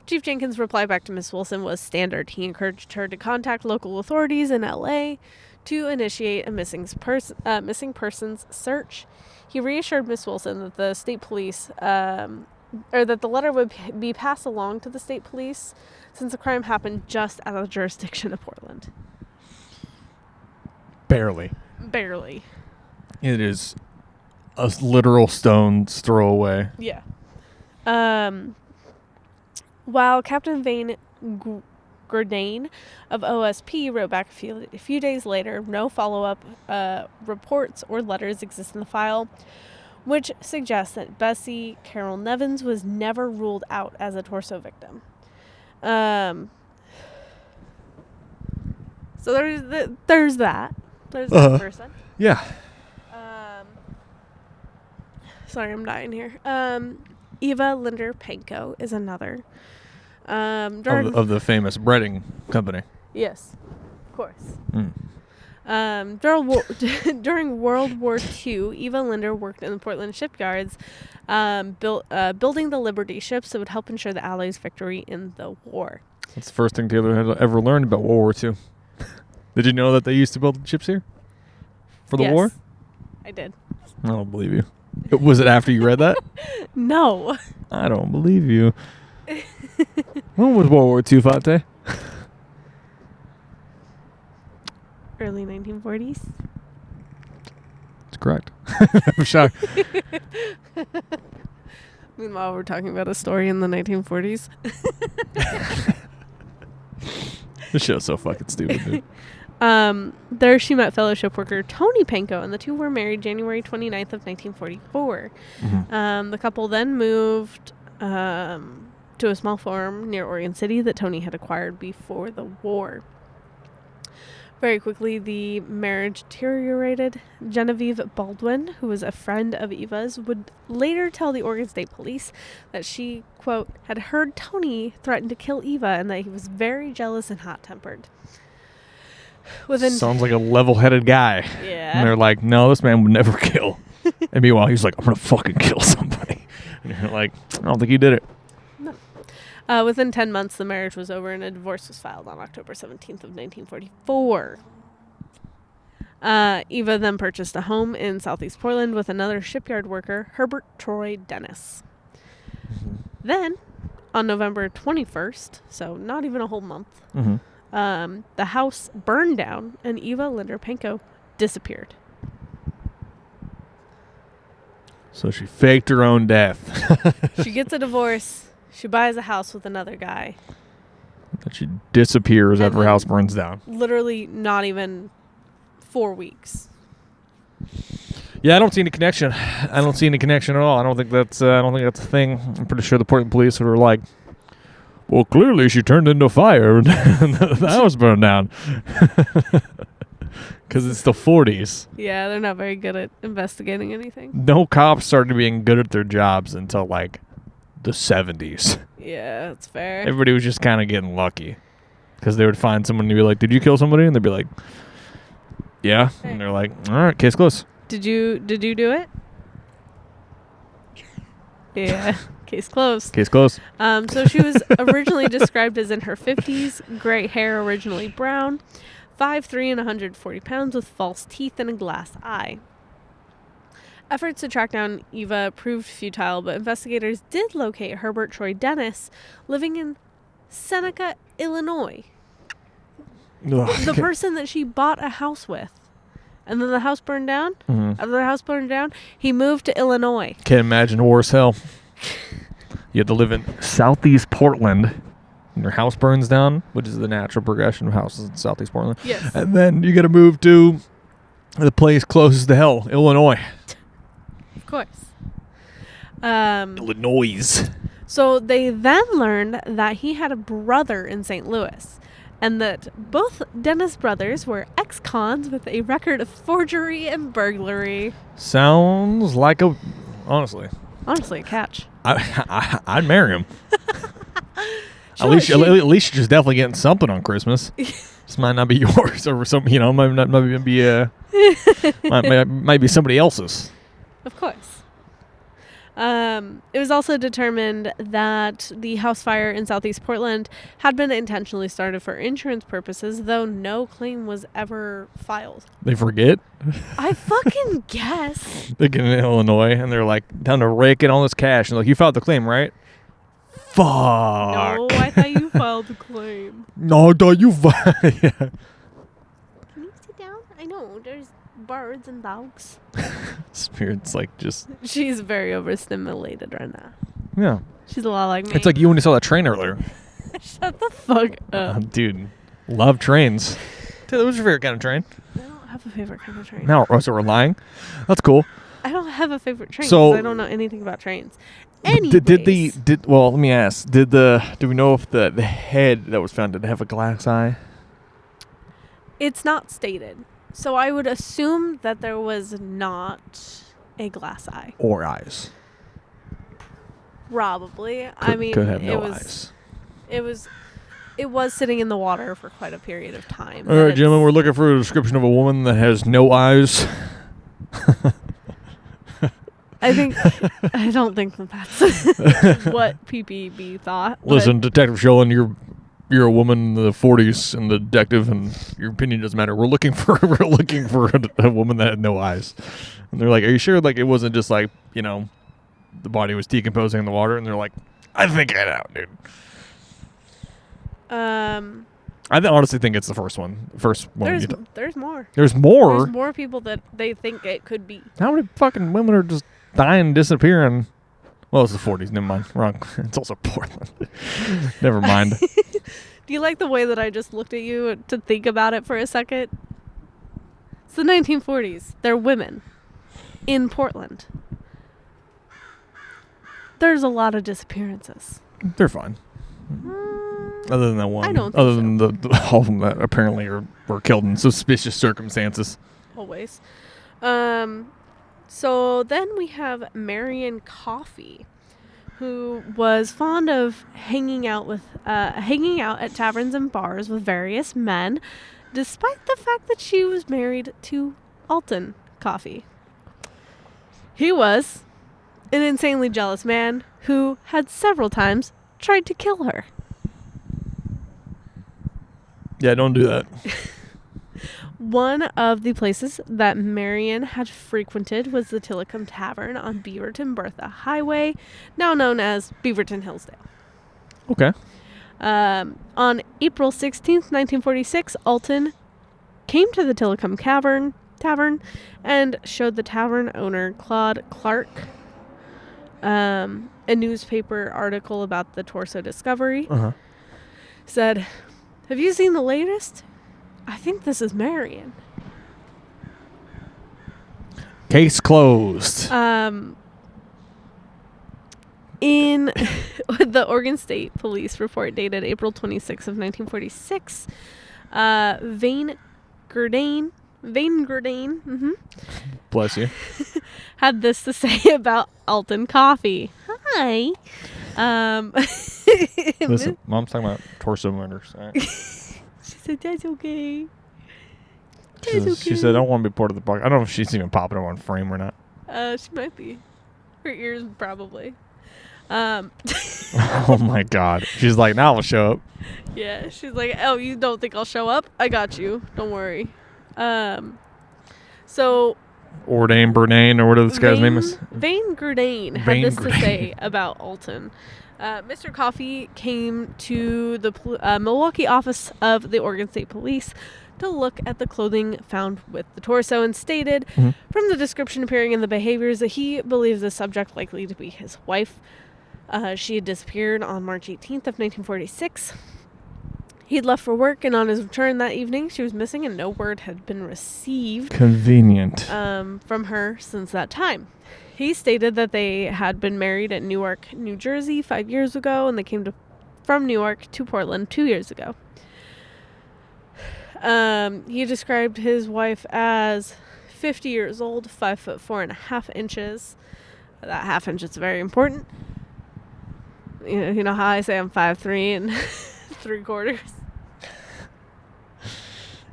Chief Jenkins' reply back to Miss Wilson was standard. He encouraged her to contact local authorities in L.A. to initiate a missing persons search. He reassured Miss Wilson that the state police, or that the letter would be passed along to the state police since the crime happened just out of the jurisdiction of Portland. Barely. It is a literal stone's throw away. Yeah. While Captain Vane Gurdane of OSP wrote back a few days later, no follow-up reports or letters exist in the file, which suggests that Bessie Carol Nevins was never ruled out as a torso victim. So there's that. There's that person. Yeah. Sorry, I'm dying here. Eva Linder Panko is another. Of the famous breading company. Yes, of course. During World War II, Eva Linder worked in the Portland shipyards, building the Liberty ships that would help ensure the Allies' victory in the war. That's the first thing Taylor had ever learned about World War II. Did you know that they used to build ships here for the war? I did. I don't believe you. Was it after you read that? No. I don't believe you. When was World War II fought, Tay? Early 1940s. That's correct. I'm shocked. Meanwhile, we're talking about a story in the 1940s. This show's so fucking stupid, dude. There she met fellow ship worker Tony Panko, and the two were married January 29th of 1944. The couple then moved to a small farm near Oregon City that Tony had acquired before the war. Very quickly, the marriage deteriorated. Genevieve Baldwin, who was a friend of Eva's, would later tell the Oregon State Police that she, quote, had heard Tony threaten to kill Eva and that he was very jealous and hot-tempered. Sounds like a level-headed guy. Yeah. And they're like, no, this man would never kill. And meanwhile, he's like, I'm going to fucking kill somebody. And you're like, I don't think he did it. No. Within 10 months, the marriage was over and a divorce was filed on October 17th of 1944. Eva then purchased a home in southeast Portland with another shipyard worker, Herbert Troy Dennis. Then, on November 21st, so not even a whole month, the house burned down and Eva Linder Panko disappeared. So she faked her own death. She gets a divorce. She buys a house with another guy. And she disappears after her house burns down. Literally not even 4 weeks. Yeah, I don't see any connection. I don't see any connection at all. I don't think that's a thing. I'm pretty sure the Portland police were like, well, clearly she turned into fire and the house burned down. Because it's the 40s. Yeah, they're not very good at investigating anything. No cops started being good at their jobs until, like, the 70s. Yeah, that's fair. Everybody was just kind of getting lucky. Because they would find someone and be like, did you kill somebody? And they'd be like, yeah. Hey. And they're like, all right, case closed. Did you do it? Yeah. Case closed. Case closed. So she was originally described as in her 50s, gray hair originally brown, 5'3" and 140 pounds with false teeth and a glass eye. Efforts to track down Eva proved futile, but investigators did locate Herbert Troy Dennis living in Seneca, Illinois. The person that she bought a house with. And then the house burned down. Mm-hmm. After the house burned down, he moved to Illinois. Can't imagine worse hell. You have to live in southeast Portland, and your house burns down, which is the natural progression of houses in southeast Portland. Yes. And then you got to move to the place closest to hell, Illinois. Of course. Illinois. So they then learned that he had a brother in St. Louis, and that both Dennis brothers were ex-cons with a record of forgery and burglary. Sounds like Honestly, a catch. I'd marry him. Sure, at least you're just definitely getting something on Christmas. This might not be yours, or some, might not be might be somebody else's. Of course. It was also determined that the house fire in southeast Portland had been intentionally started for insurance purposes, though no claim was ever filed. They forget? I fucking guess. They get in Illinois, and they're like, time to rake in all this cash. And like, you filed the claim, right? Fuck. No, I thought you filed the claim. No, I thought you filed. Yeah. Can you sit down? I know, there's birds and dogs. Spirit's like just... She's very overstimulated right now. Yeah. She's a lot like me. It's like you when you saw that train earlier. Shut the fuck up. Dude, love trains. Taylor, what's your favorite kind of train? I don't have a favorite kind of train. No, so we're lying? That's cool. I don't have a favorite train So- because I don't know anything about trains. Anyways, Well, let me ask. Do we know if the head that was found, did it have a glass eye? it's not stated. So I would assume that there was not a glass eye. Or eyes? Probably. Could have no eyes. eyes. It was sitting in the water for quite a period of time. All right, gentlemen, we're looking for a description of a woman that has no eyes. I don't think that's what PPB thought. Listen, Detective Sholin, you're a woman in the 40s and the detective, and your opinion doesn't matter. We're looking for a woman that had no eyes. And they're like, are you sure like it wasn't just like, the body was decomposing in the water? And they're like, I think I know, dude. I honestly think it's the first one. There's more. There's more? There's more people that they think it could be. How many fucking women are just dying and disappearing? Well, it's the 40s. Never mind. Wrong. It's also Portland. Never mind. Do you like the way that I just looked at you to think about it for a second? It's the 1940s. They're women in Portland. There's a lot of disappearances. They're fine. Other than that one. I don't think Other so. than the all of them that apparently were killed in suspicious circumstances. Always. So then we have Marion Coffey, who was fond of hanging out at taverns and bars with various men, despite the fact that she was married to Alton Coffey. He was an insanely jealous man who had several times tried to kill her. Yeah, don't do that. One of the places that Marion had frequented was the Tillicum Tavern on Beaverton-Bertha Highway, now known as Beaverton-Hillsdale. Okay. On April 16th, 1946, Alton came to the Tillicum Tavern and showed the tavern owner, Claude Clark, a newspaper article about the torso discovery. Uh-huh. Said, "Have you seen the latest? I think this is Marion." Case closed. In the Oregon State Police report dated April 26th of 1946, Vane Gurdane, Bless you. had this to say about Alton Coffey. Hi. Listen, Mom's talking about torso murders. All right. She said, "That's okay." She said, I don't want to be part of the podcast. I don't know if she's even popping up on frame or not. She might be. Her ears, probably. Oh my God. She's like, now I'll show up. Yeah, she's like, "Oh, you don't think I'll show up? I got you. Don't worry." So Bourdain, or whatever this guy's name is. Vane Gourdane had this to say about Alton. Mr. Coffey came to the Milwaukee office of the Oregon State Police to look at the clothing found with the torso and stated, from the description appearing in the behaviors, that he believes the subject likely to be his wife. She had disappeared on March 18th of 1946. He had left for work, and on his return that evening, she was missing, and no word had been received. Convenient. From her since that time. He stated that they had been married at Newark, New Jersey 5 years ago, and they came from Newark to Portland 2 years ago. He described his wife as 50 years old, 5'4.5". That half inch is very important. You know how I say I'm 5'3" and 3/4?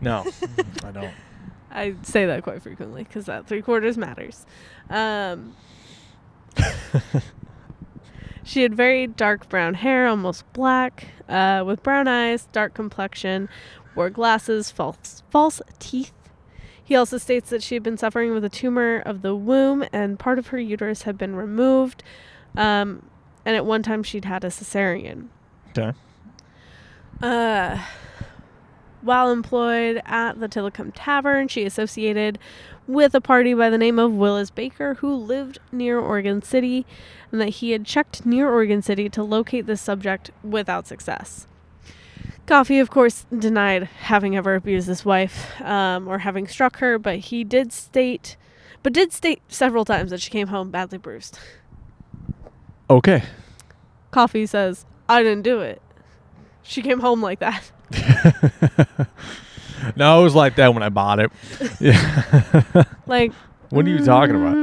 No, I don't. I say that quite frequently because that 3/4 matters. She had very dark brown hair, almost black, with brown eyes, dark complexion, wore glasses, false teeth. He also states that she had been suffering with a tumor of the womb, and part of her uterus had been removed. And at one time she'd had a cesarean. Okay. While employed at the Tillicum Tavern, she associated with a party by the name of Willis Baker, who lived near Oregon City, and that he had checked near Oregon City to locate this subject without success. Coffey, of course, denied having ever abused his wife or having struck her, but did state several times that she came home badly bruised. Okay. Coffey says, I didn't do it. She came home like that. No, it was like that when I bought it. Yeah. Like, what are you talking about?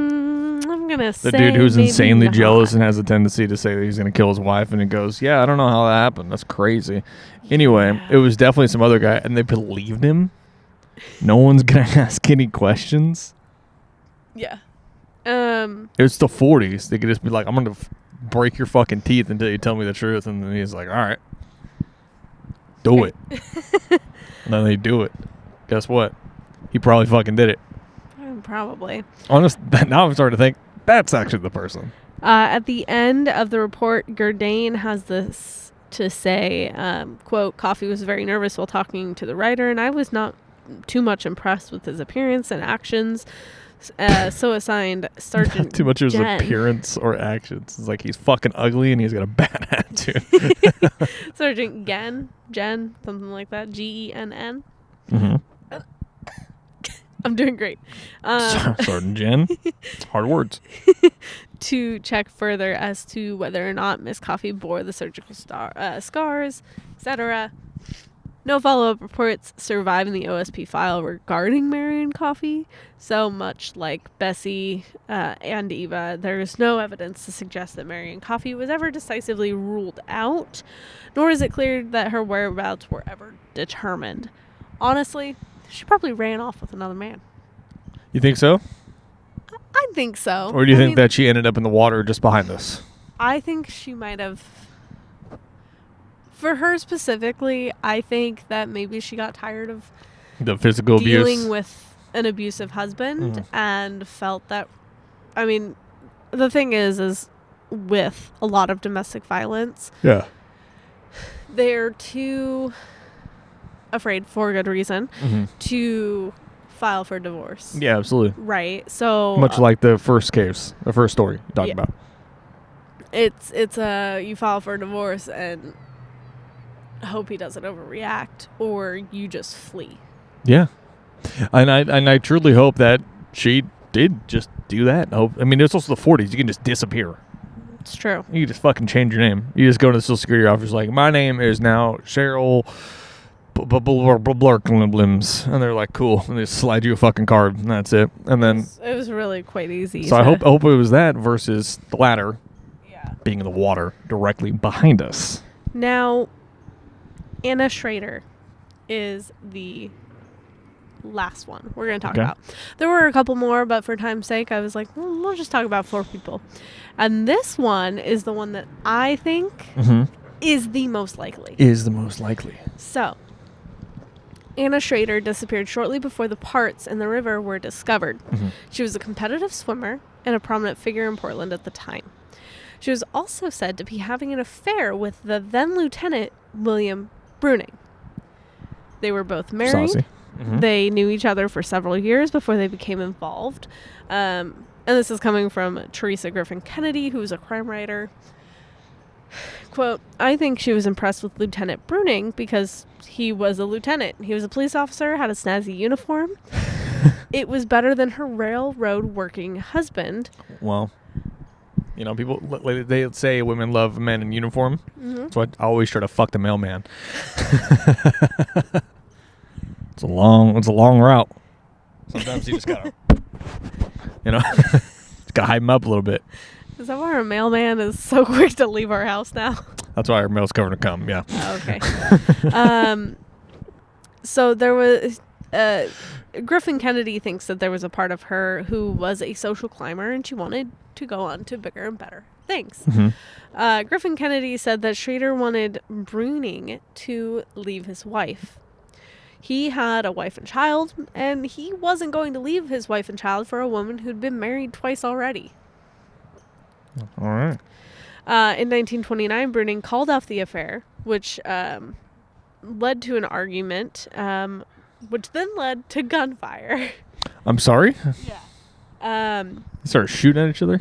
I'm gonna say The dude who's insanely not. jealous and has a tendency to say that he's gonna kill his wife, and he goes, "Yeah, I don't know how that happened. That's crazy." Anyway, It was definitely some other guy, and they believed him. No one's gonna ask any questions. Yeah. It's the 40s. They could just be like, "I'm gonna break your fucking teeth until you tell me the truth," and then he's like, "All right, do it." And then they do it. Guess what? He probably fucking did it. Probably. Honest. Now I'm starting to think that's actually the person. At the end of the report, Gourdane has this to say, quote, Coffey was very nervous while talking to the writer, and I was not too much impressed with his appearance and actions. So assigned Sergeant too much of his Jen. appearance or actions. It's like he's fucking ugly and he's got a bad attitude. Sergeant Jen, something like that. Genn. Mm-hmm. I'm doing great. Sergeant Jen. Hard words. To check further as to whether or not Miss Coffey bore the surgical scars, etc. No follow-up reports survive in the OSP file regarding Marion Coffey. So much like Bessie and Eva, there is no evidence to suggest that Marion Coffey was ever decisively ruled out, nor is it clear that her whereabouts were ever determined. Honestly, she probably ran off with another man. You think so? I think so. Or do you think that she ended up in the water just behind us? I think she might have. For her specifically, I think that maybe she got tired of the physical dealing abuse with an abusive husband and felt that. I mean, the thing is with a lot of domestic violence, they're too afraid, for good reason, to file for divorce. Yeah, absolutely. Right. So much like the first case, the first story you talked about. It's you file for divorce and hope he doesn't overreact, or you just flee. Yeah, and I truly hope that she did just do that. I mean, it's also the 40s. You can just disappear. It's true. You can just fucking change your name. You just go to the Social Security office like, my name is now Cheryl Blarklims, and they're like, cool, and they just slide you a fucking card, and that's it. And then it was really quite easy. So I hope it was that versus the latter, being in the water directly behind us. Now, Anna Schrader is the last one we're going to talk about. There were a couple more, but for time's sake, I was like, well, we'll just talk about 4 people. And this one is the one that I think is the most likely. So, Anna Schrader disappeared shortly before the parts in the river were discovered. Mhm. She was a competitive swimmer and a prominent figure in Portland at the time. She was also said to be having an affair with the then Lieutenant William Bruning. They were both married. Saucy. Mhm. They knew each other for several years before they became involved. And this is coming from Teresa Griffin Kennedy, who was a crime writer. Quote, I think she was impressed with Lieutenant Bruning because he was a lieutenant. He was a police officer, had a snazzy uniform. It was better than her railroad working husband. Well, you know, people, they say women love men in uniform. Mm-hmm. So I always try to fuck the mailman. It's a long route. Sometimes you just gotta, you know, just gotta hype him up a little bit. Is that why our mailman is so quick to leave our house now? That's why our mail's covered in cum, yeah. Okay. So there was... Griffin Kennedy thinks that there was a part of her who was a social climber and she wanted to go on to bigger and better things. Mm-hmm. Griffin Kennedy said that Schrader wanted Bruning to leave his wife. He had a wife and child, and he wasn't going to leave his wife and child for a woman who'd been married twice already. All right. In 1929, Bruning called off the affair, which led to an argument, which then led to gunfire. I'm sorry? Yeah. They started shooting at each other?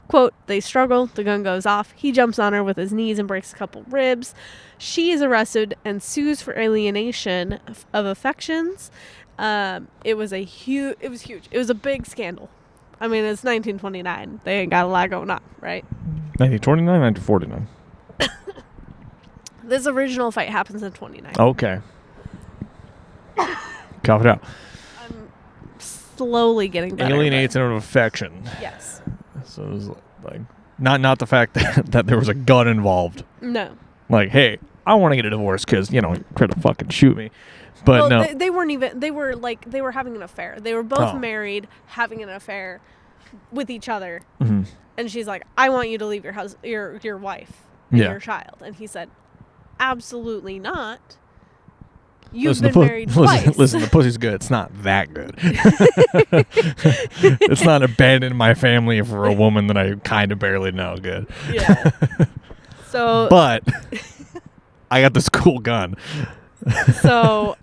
Quote, they struggle, the gun goes off, he jumps on her with his knees and breaks a couple ribs. She is arrested and sues for alienation of affections. It was huge. It was a big scandal. I mean, it's 1929. They ain't got a lot going on, right? 1929, 1949. This original fight happens in 29. Okay. Cough it out. I'm slowly getting better. Alienates of affection. Yes. So it was like not the fact that there was a gun involved. No. Like, hey, I want to get a divorce because, you know, you tried to fucking shoot me. But well, no. They weren't even, they were having an affair. They were both married, having an affair with each other. Mm-hmm. And she's like, I want you to leave your wife and your child. And he said, absolutely not. You've been married twice. Listen, the pussy's good. It's not that good. It's not abandoning my family for a woman that I kind of barely know good. Yeah. So. But I got this cool gun. So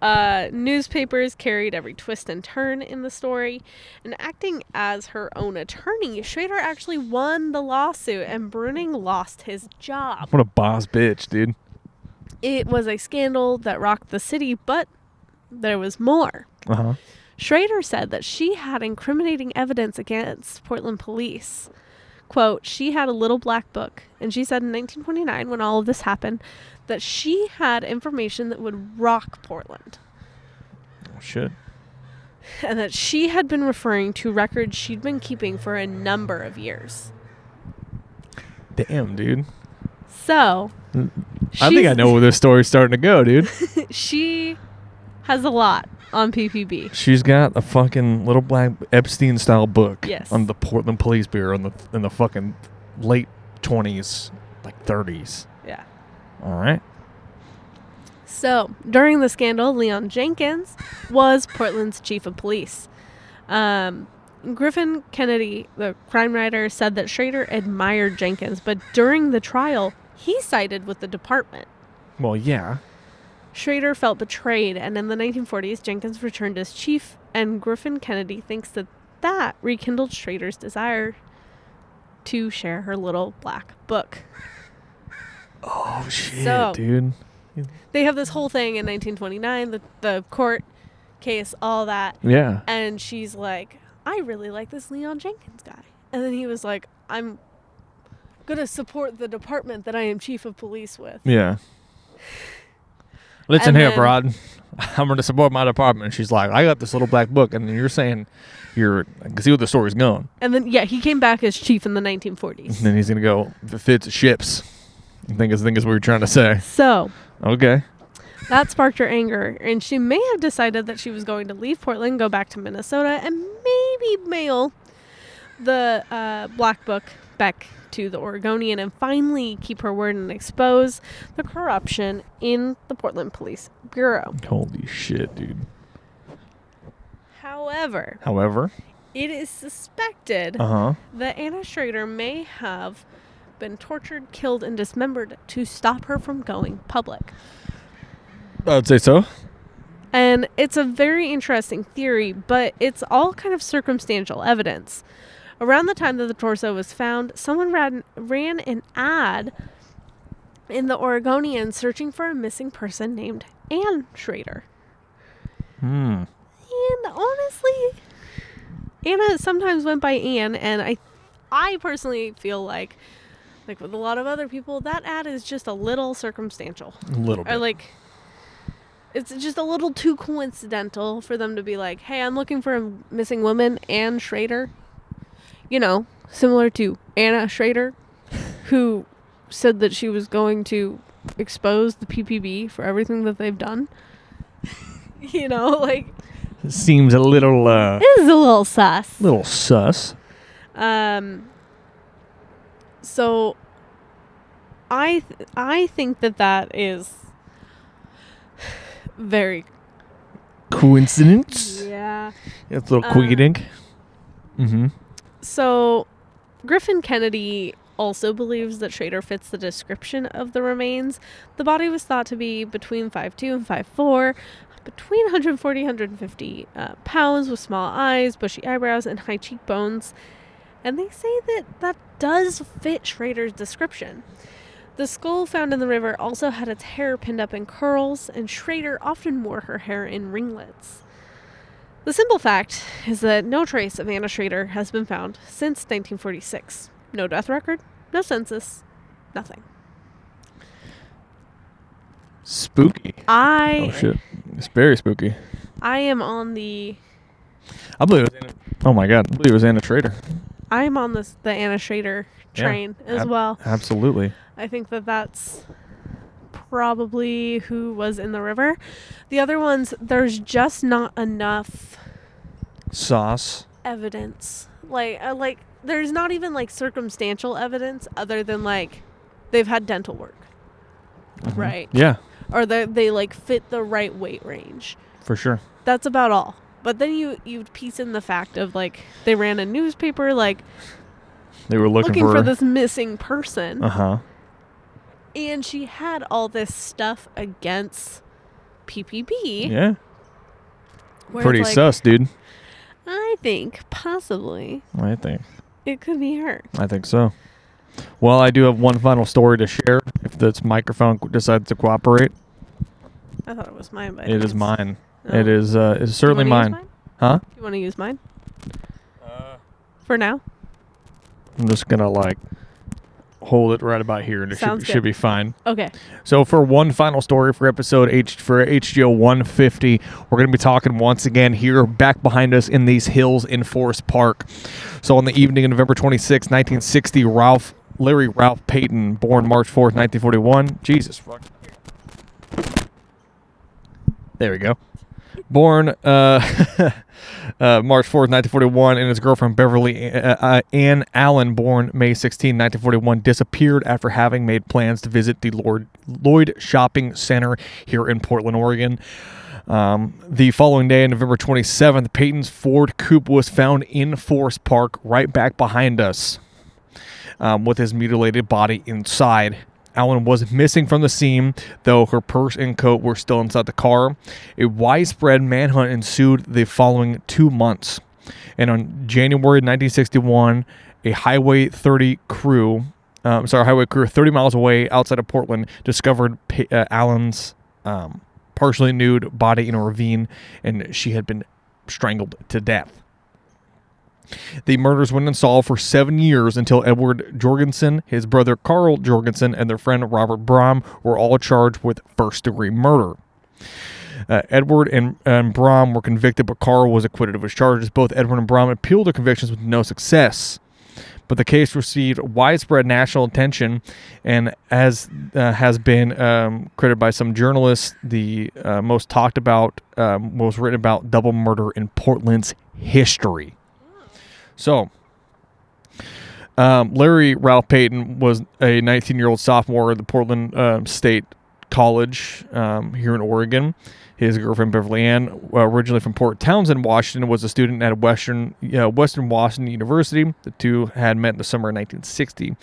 newspapers carried every twist and turn in the story. And acting as her own attorney, Schrader actually won the lawsuit and Bruning lost his job. What a boss bitch, dude. It was a scandal that rocked the city, but there was more. Uh-huh. Schrader said that she had incriminating evidence against Portland police. Quote, she had a little black book, and she said in 1929, when all of this happened, that she had information that would rock Portland. Oh, shit. And that she had been referring to records she'd been keeping for a number of years. Damn, dude. So... I think I know where this story's starting to go, dude. She has a lot on PPB. She's got a fucking little black Epstein-style book on the Portland Police Bureau in the fucking late 20s, like 30s. Yeah. All right. So, during the scandal, Leon Jenkins was Portland's chief of police. Griffin Kennedy, the crime writer, said that Schrader admired Jenkins, but during the trial, he sided with the department. Well, yeah. Schrader felt betrayed, and in the 1940s, Jenkins returned as chief, and Griffin Kennedy thinks that rekindled Schrader's desire to share her little black book. Oh, shit, dude. They have this whole thing in 1929, the court case, all that. Yeah. And she's like, I really like this Leon Jenkins guy. And then he was like, I'm going to support the department that I am chief of police with. Yeah. Listen here, broad. I'm going to support my department. She's like, I got this little black book. And then you're saying I can see where the story's going. And then, he came back as chief in the 1940s. And then he's going to go, if it fits, it ships. I think is what you're trying to say. So. Okay. That sparked her anger. And she may have decided that she was going to leave Portland, go back to Minnesota, and maybe mail the Black Book back to the Oregonian and finally keep her word and expose the corruption in the Portland Police Bureau. Holy shit, dude. However, it is suspected that Anna Schrader may have been tortured, killed, and dismembered to stop her from going public. I'd say so. And it's a very interesting theory, but it's all kind of circumstantial evidence. Around the time that the torso was found, someone ran an ad in the Oregonian searching for a missing person named Ann Schrader. And honestly, Anna sometimes went by Ann, and I personally feel like with a lot of other people, that ad is just a little circumstantial. A little bit. Or it's just a little too coincidental for them to be like, hey, I'm looking for a missing woman, Ann Schrader. You know, similar to Anna Schrader, who said that she was going to expose the PPB for everything that they've done. You know, seems a little it is a little sus. Little sus. So I think that is very coincidence. Yeah. It's a little coincidence. So Griffin Kennedy also believes that Schrader fits the description of the remains. The body was thought to be between 5'2" and 5'4", between 140 and 150 pounds, with small eyes, bushy eyebrows, and high cheekbones. And they say that does fit Schrader's description. The skull found in the river also had its hair pinned up in curls, and Schrader often wore her hair in ringlets. The simple fact is that no trace of Anna Schrader has been found since 1946. No death record, no census, nothing. Spooky. Oh shit. It's very spooky. I am on the... I believe it was Anna... Oh my god. I believe it was Anna Schrader. I am on the Anna Schrader train as well. Absolutely. I think that's probably who was in the river. The other ones, there's just not enough sauce evidence. There's not even circumstantial evidence other than they've had dental work. Right? Yeah. Or they fit the right weight range. For sure. That's about all. But then you piece in the fact of they ran a newspaper they were looking for this missing person. And she had all this stuff against PPB. Yeah. Pretty sus, dude. I think possibly. I think it could be her. I think so. Well, I do have one final story to share if this microphone decides to cooperate. I thought it was mine, but it is mine. Oh. It is it's certainly mine. Huh? You want to use mine? For now? I'm just going to hold it right about here and it should be fine. Okay. So for one final story for episode HGO 150, we're going to be talking once again here back behind us in these hills in Forest Park. So on the evening of November 26, 1960, Larry Ralph Payton, born March 4th, 1941. Jesus fuck. There we go. Born March 4th, 1941, and his girlfriend Beverly Ann Allen, born May 16, 1941, disappeared after having made plans to visit the Lloyd Shopping Center here in Portland, Oregon. The following day, on November 27th, Payton's Ford coupe was found in Forest Park, right back behind us, with his mutilated body inside. Allen was missing from the scene, though her purse and coat were still inside the car. A widespread manhunt ensued the following 2 months. And on January 1961, a Highway crew 30 miles away outside of Portland discovered Allen's partially nude body in a ravine, and she had been strangled to death. The murders went unsolved for 7 years until Edward Jorgensen, his brother Carl Jorgensen, and their friend Robert Brom were all charged with first-degree murder. Edward and Brom were convicted, but Carl was acquitted of his charges. Both Edward and Brom appealed their convictions with no success. But the case received widespread national attention, and as has been credited by some journalists, the most talked about was written about double murder in Portland's history. So, Larry Ralph Payton was a 19-year-old sophomore at the Portland State College here in Oregon. His girlfriend, Beverly Ann, originally from Port Townsend, Washington, was a student at Western Washington University. The two had met in the summer of 1960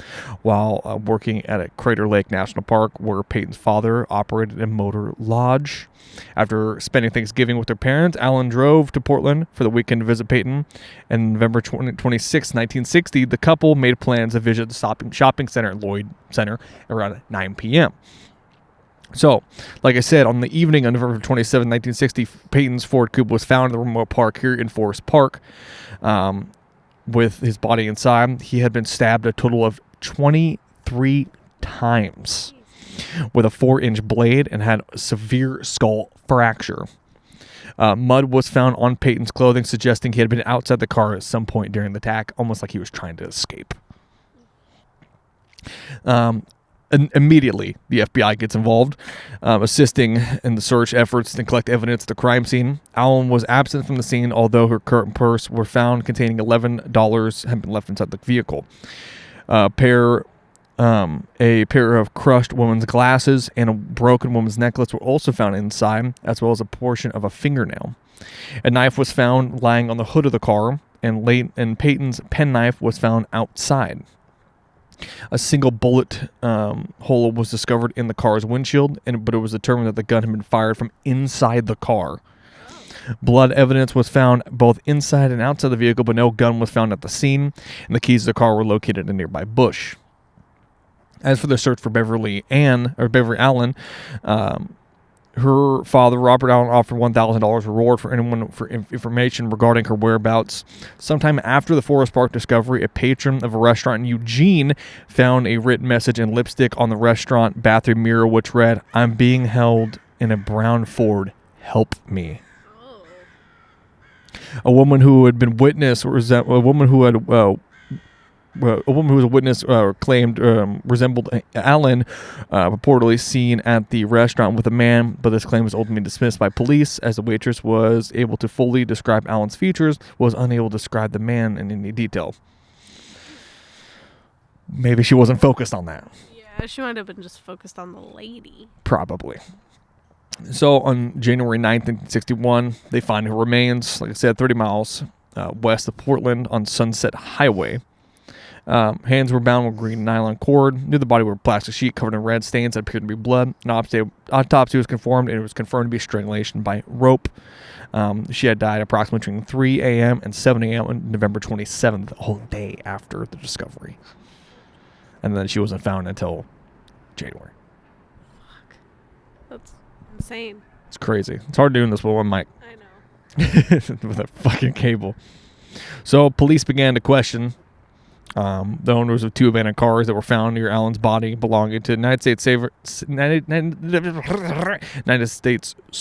while working at a Crater Lake National Park, where Peyton's father operated a motor lodge. After spending Thanksgiving with their parents, Alan drove to Portland for the weekend to visit Peyton. And November 26, 1960, the couple made plans to visit the shopping center at Lloyd Center around 9 p.m. So, like I said, on the evening of November 27, 1960, Peyton's Ford Coupe was found in the remote park here in Forest Park with his body inside. He had been stabbed a total of 23 times with a 4-inch blade and had a severe skull fracture. Mud was found on Peyton's clothing, suggesting he had been outside the car at some point during the attack, almost like he was trying to escape. And immediately, the FBI gets involved, assisting in the search efforts to collect evidence at the crime scene. Allen was absent from the scene, although her current and purse were found containing $11 had been left inside the vehicle. A pair of crushed woman's glasses and a broken woman's necklace were also found inside, as well as a portion of a fingernail. A knife was found lying on the hood of the car, and Peyton's penknife was found outside. A single bullet hole was discovered in the car's windshield, but it was determined that the gun had been fired from inside the car. Blood evidence was found both inside and outside the vehicle, but no gun was found at the scene, and the keys to the car were located in a nearby bush. As for the search for Beverly Allen, her father, Robert Allen, offered $1,000 reward for anyone for information regarding her whereabouts. Sometime after the Forest Park discovery, a patron of a restaurant in Eugene found a written message in lipstick on the restaurant bathroom mirror, which read, "I'm being held in a brown Ford. Help me." A woman who had been witness, a woman who was a witness claimed resembled Allen, reportedly seen at the restaurant with a man, but this claim was ultimately dismissed by police as the waitress was able to fully describe Allen's features, was unable to describe the man in any detail. Maybe she wasn't focused on that. Yeah, she might have been just focused on the lady. Probably. So on January 9th, 1961, they find her remains, like I said, 30 miles west of Portland on Sunset Highway. Hands were bound with green nylon cord. Near the body were a plastic sheet covered in red stains that appeared to be blood. An autopsy was confirmed, and it was confirmed to be strangulation by rope. She had died approximately between 3 a.m. and 7 a.m. on November 27th, a whole day after the discovery. And then she wasn't found until January. Fuck. That's insane. It's crazy. It's hard doing this with one mic. I know. With a fucking cable. So police began to question the owners of 2 abandoned cars that were found near Allen's body, belonging to United States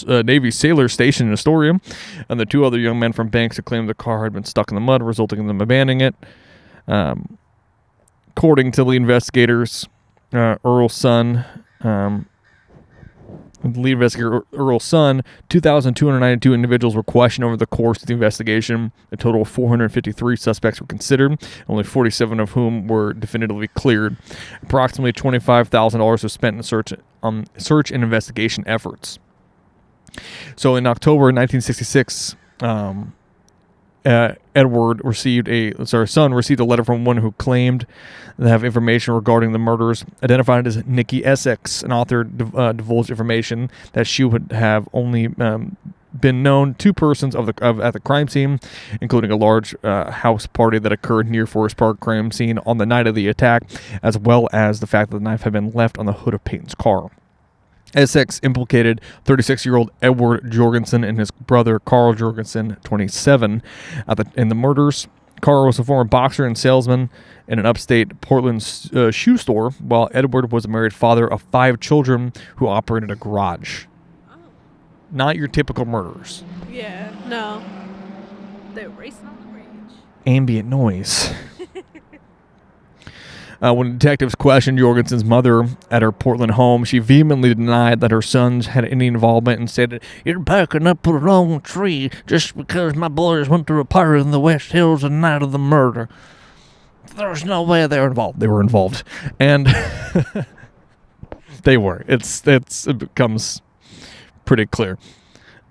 Navy sailor stationed in Astoria, and the 2 other young men from Banks who claimed the car had been stuck in the mud, resulting in them abandoning it. According to the investigators, Earl's son, 2,292 individuals were questioned over the course of the investigation. A total of 453 suspects were considered, only 47 of whom were definitively cleared. Approximately $25,000 was spent in search and investigation efforts. So in October 1966, Edward son received a letter from one who claimed to have information regarding the murders. Identified as Nikki Essex, an author divulged information that she would have only been known 2 persons at the crime scene, including a large house party that occurred near Forest Park crime scene on the night of the attack, as well as the fact that the knife had been left on the hood of Peyton's car. Essex implicated 36-year-old Edward Jorgensen and his brother Carl Jorgensen, 27, in the murders. Carl was a former boxer and salesman in an upstate Portland shoe store, while Edward was a married father of 5 children who operated a garage. Oh. Not your typical murderers. Yeah, no. They're racing on the range. Ambient noise. When detectives questioned Jorgensen's mother at her Portland home, she vehemently denied that her sons had any involvement and said, "You're backing up the wrong tree just because my boys went to a party in the West Hills the night of the murder." There's no way they were involved. They were involved. And they were. It becomes pretty clear.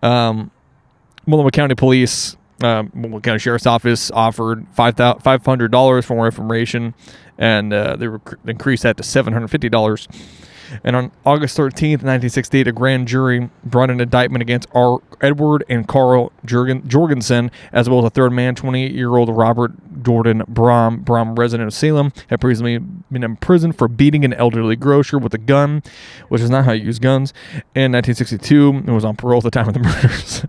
Multnomah County Police, Multnomah County Sheriff's Office offered $500 for more information, and they increased that to $750. And on August 13th, 1968, a grand jury brought an indictment against Edward and Carl Jorgensen, as well as a third man, 28-year-old Robert Jordan Brom, resident of Salem, had previously been imprisoned for beating an elderly grocer with a gun, which is not how you use guns, in 1962, and was on parole at the time of the murders.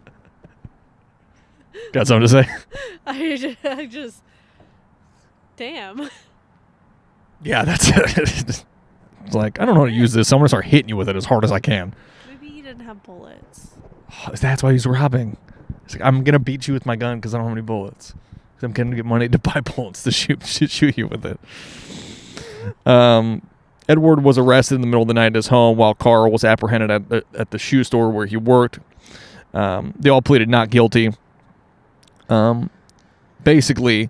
Got something to say? I just... Damn. Yeah, that's it. It's like, I don't know how to use this, so I'm going to start hitting you with it as hard as I can. Maybe he didn't have bullets. That's why he's robbing. It's like, I'm going to beat you with my gun because I don't have any bullets. I'm going to get money to buy bullets to shoot you with it. Edward was arrested in the middle of the night at his home while Carl was apprehended at the shoe store where he worked. They all pleaded not guilty. Basically,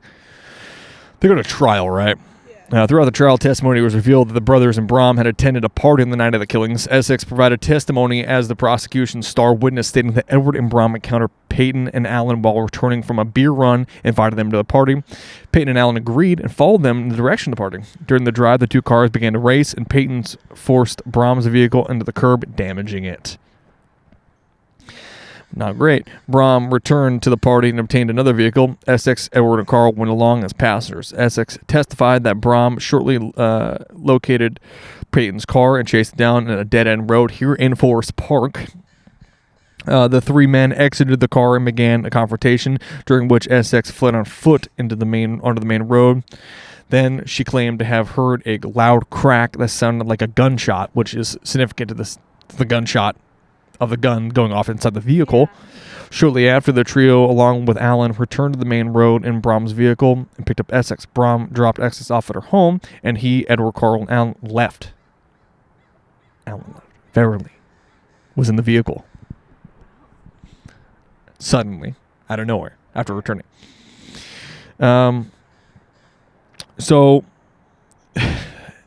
they go to trial, right? Throughout the trial testimony, it was revealed that the brothers and Brom had attended a party on the night of the killings. Essex provided testimony as the prosecution's star witness, stating that Edward and Brom encountered Peyton and Allen while returning from a beer run, invited them to the party. Peyton and Allen agreed and followed them in the direction of the party. During the drive, the two cars began to race, and Peyton forced Brom's vehicle into the curb, damaging it. Not great. Brom returned to the party and obtained another vehicle. Essex, Edward, and Carl went along as passengers. Essex testified that Brom shortly located Peyton's car and chased it down in a dead-end road here in Forest Park. The three men exited the car and began a confrontation, during which Essex fled on foot onto the main road. Then she claimed to have heard a loud crack that sounded like a gunshot, which is significant to the gunshot of the gun going off inside the vehicle. Yeah. Shortly after, the trio, along with Allen, returned to the main road in Brom's vehicle and picked up Essex. Brom dropped Essex off at her home, and he, Edward, Carl, and Allen left. Verily, was in the vehicle. Suddenly, out of nowhere, after returning. So...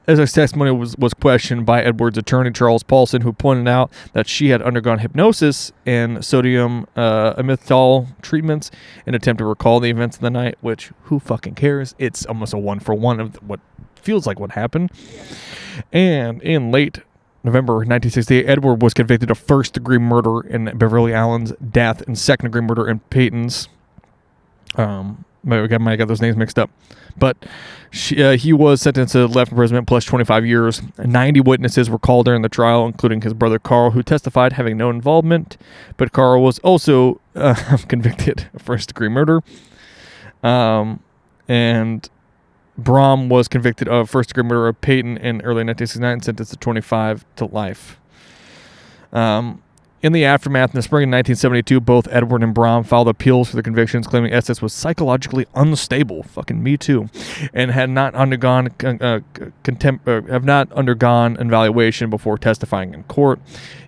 Essex's testimony was questioned by Edward's attorney, Charles Paulson, who pointed out that she had undergone hypnosis and sodium amytal treatments in an attempt to recall the events of the night, which, who fucking cares? It's almost a one-for-one of what feels like what happened. Yeah. And in late November 1968, Edward was convicted of first-degree murder in Beverly Allen's death and second-degree murder in Peyton's. Might have got those names mixed up. But he was sentenced to life imprisonment plus 25 years. 90 witnesses were called during the trial, including his brother Carl, who testified having no involvement. But Carl was also convicted of first-degree murder. And Brom was convicted of first-degree murder of Peyton in early 1969 and sentenced to 25 to life. In the aftermath, in the spring of 1972, both Edward and Brom filed appeals for the convictions, claiming Essex was psychologically unstable, fucking me too, and had not undergone an evaluation before testifying in court.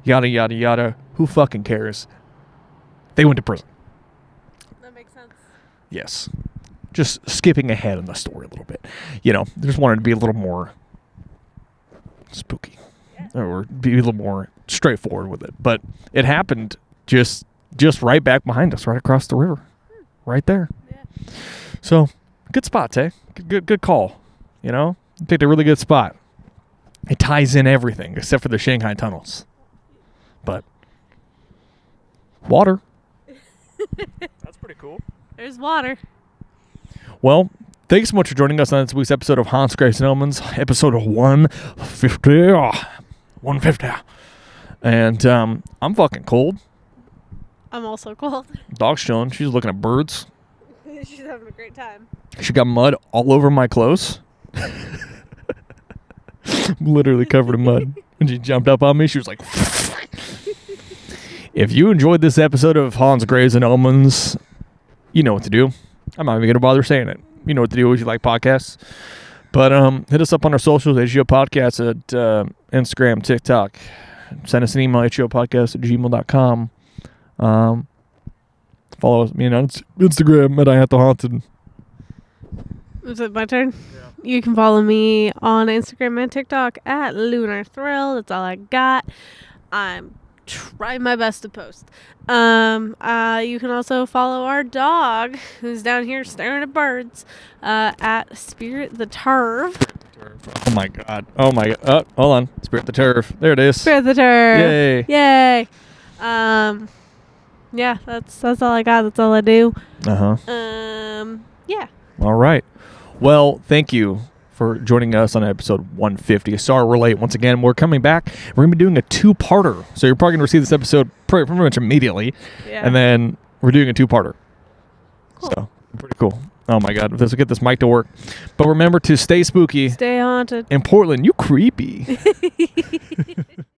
Yada yada yada. Who fucking cares? They went to prison. That makes sense. Yes. Just skipping ahead in the story a little bit. You know, just wanted to be a little more spooky. Or be a little more straightforward with it. But it happened just right back behind us, right across the river. Right there. Yeah. So, good spot, eh? Good call. You know? I picked a really good spot. It ties in everything except for the Shanghai tunnels. But water. That's pretty cool. There's water. Well, thanks so much for joining us on this week's episode of Haunts, Graves, and Omens, episode 150. 150. And I'm fucking cold. I'm also cold. Dog's chilling. She's looking at birds. She's having a great time. She got mud all over my clothes. Literally covered in mud. When she jumped up on me, she was like... If you enjoyed this episode of Haunts, Graves, and Omens, you know what to do. I'm not even going to bother saying it. You know what to do if you like podcasts. But hit us up on our socials, HGOPodcast at Instagram, TikTok. Send us an email, HGOPodcast@gmail.com. Follow me on Instagram at I Have the Haunted. Is it my turn? Yeah. You can follow me on Instagram and TikTok at Lunar Thrill. That's all I got. I'm trying my best to post. You can also follow our dog, who's down here staring at birds, at Spirit the Turf. Oh my god. Oh my god. Oh, hold on. Spirit the Turf. There it is. Spirit the Turf. Yay. Yay. Yeah, that's all I got. That's all I do. Yeah. All right. Well, thank you for joining us on episode 150. Sorry we're late. Once again, we're coming back. We're going to be doing a two-parter. So you're probably going to receive this episode pretty much immediately. Yeah. And then we're doing a two-parter. Cool. So, pretty cool. Oh my god, let's get this mic to work. But remember to stay spooky. Stay haunted. In Portland, you creepy.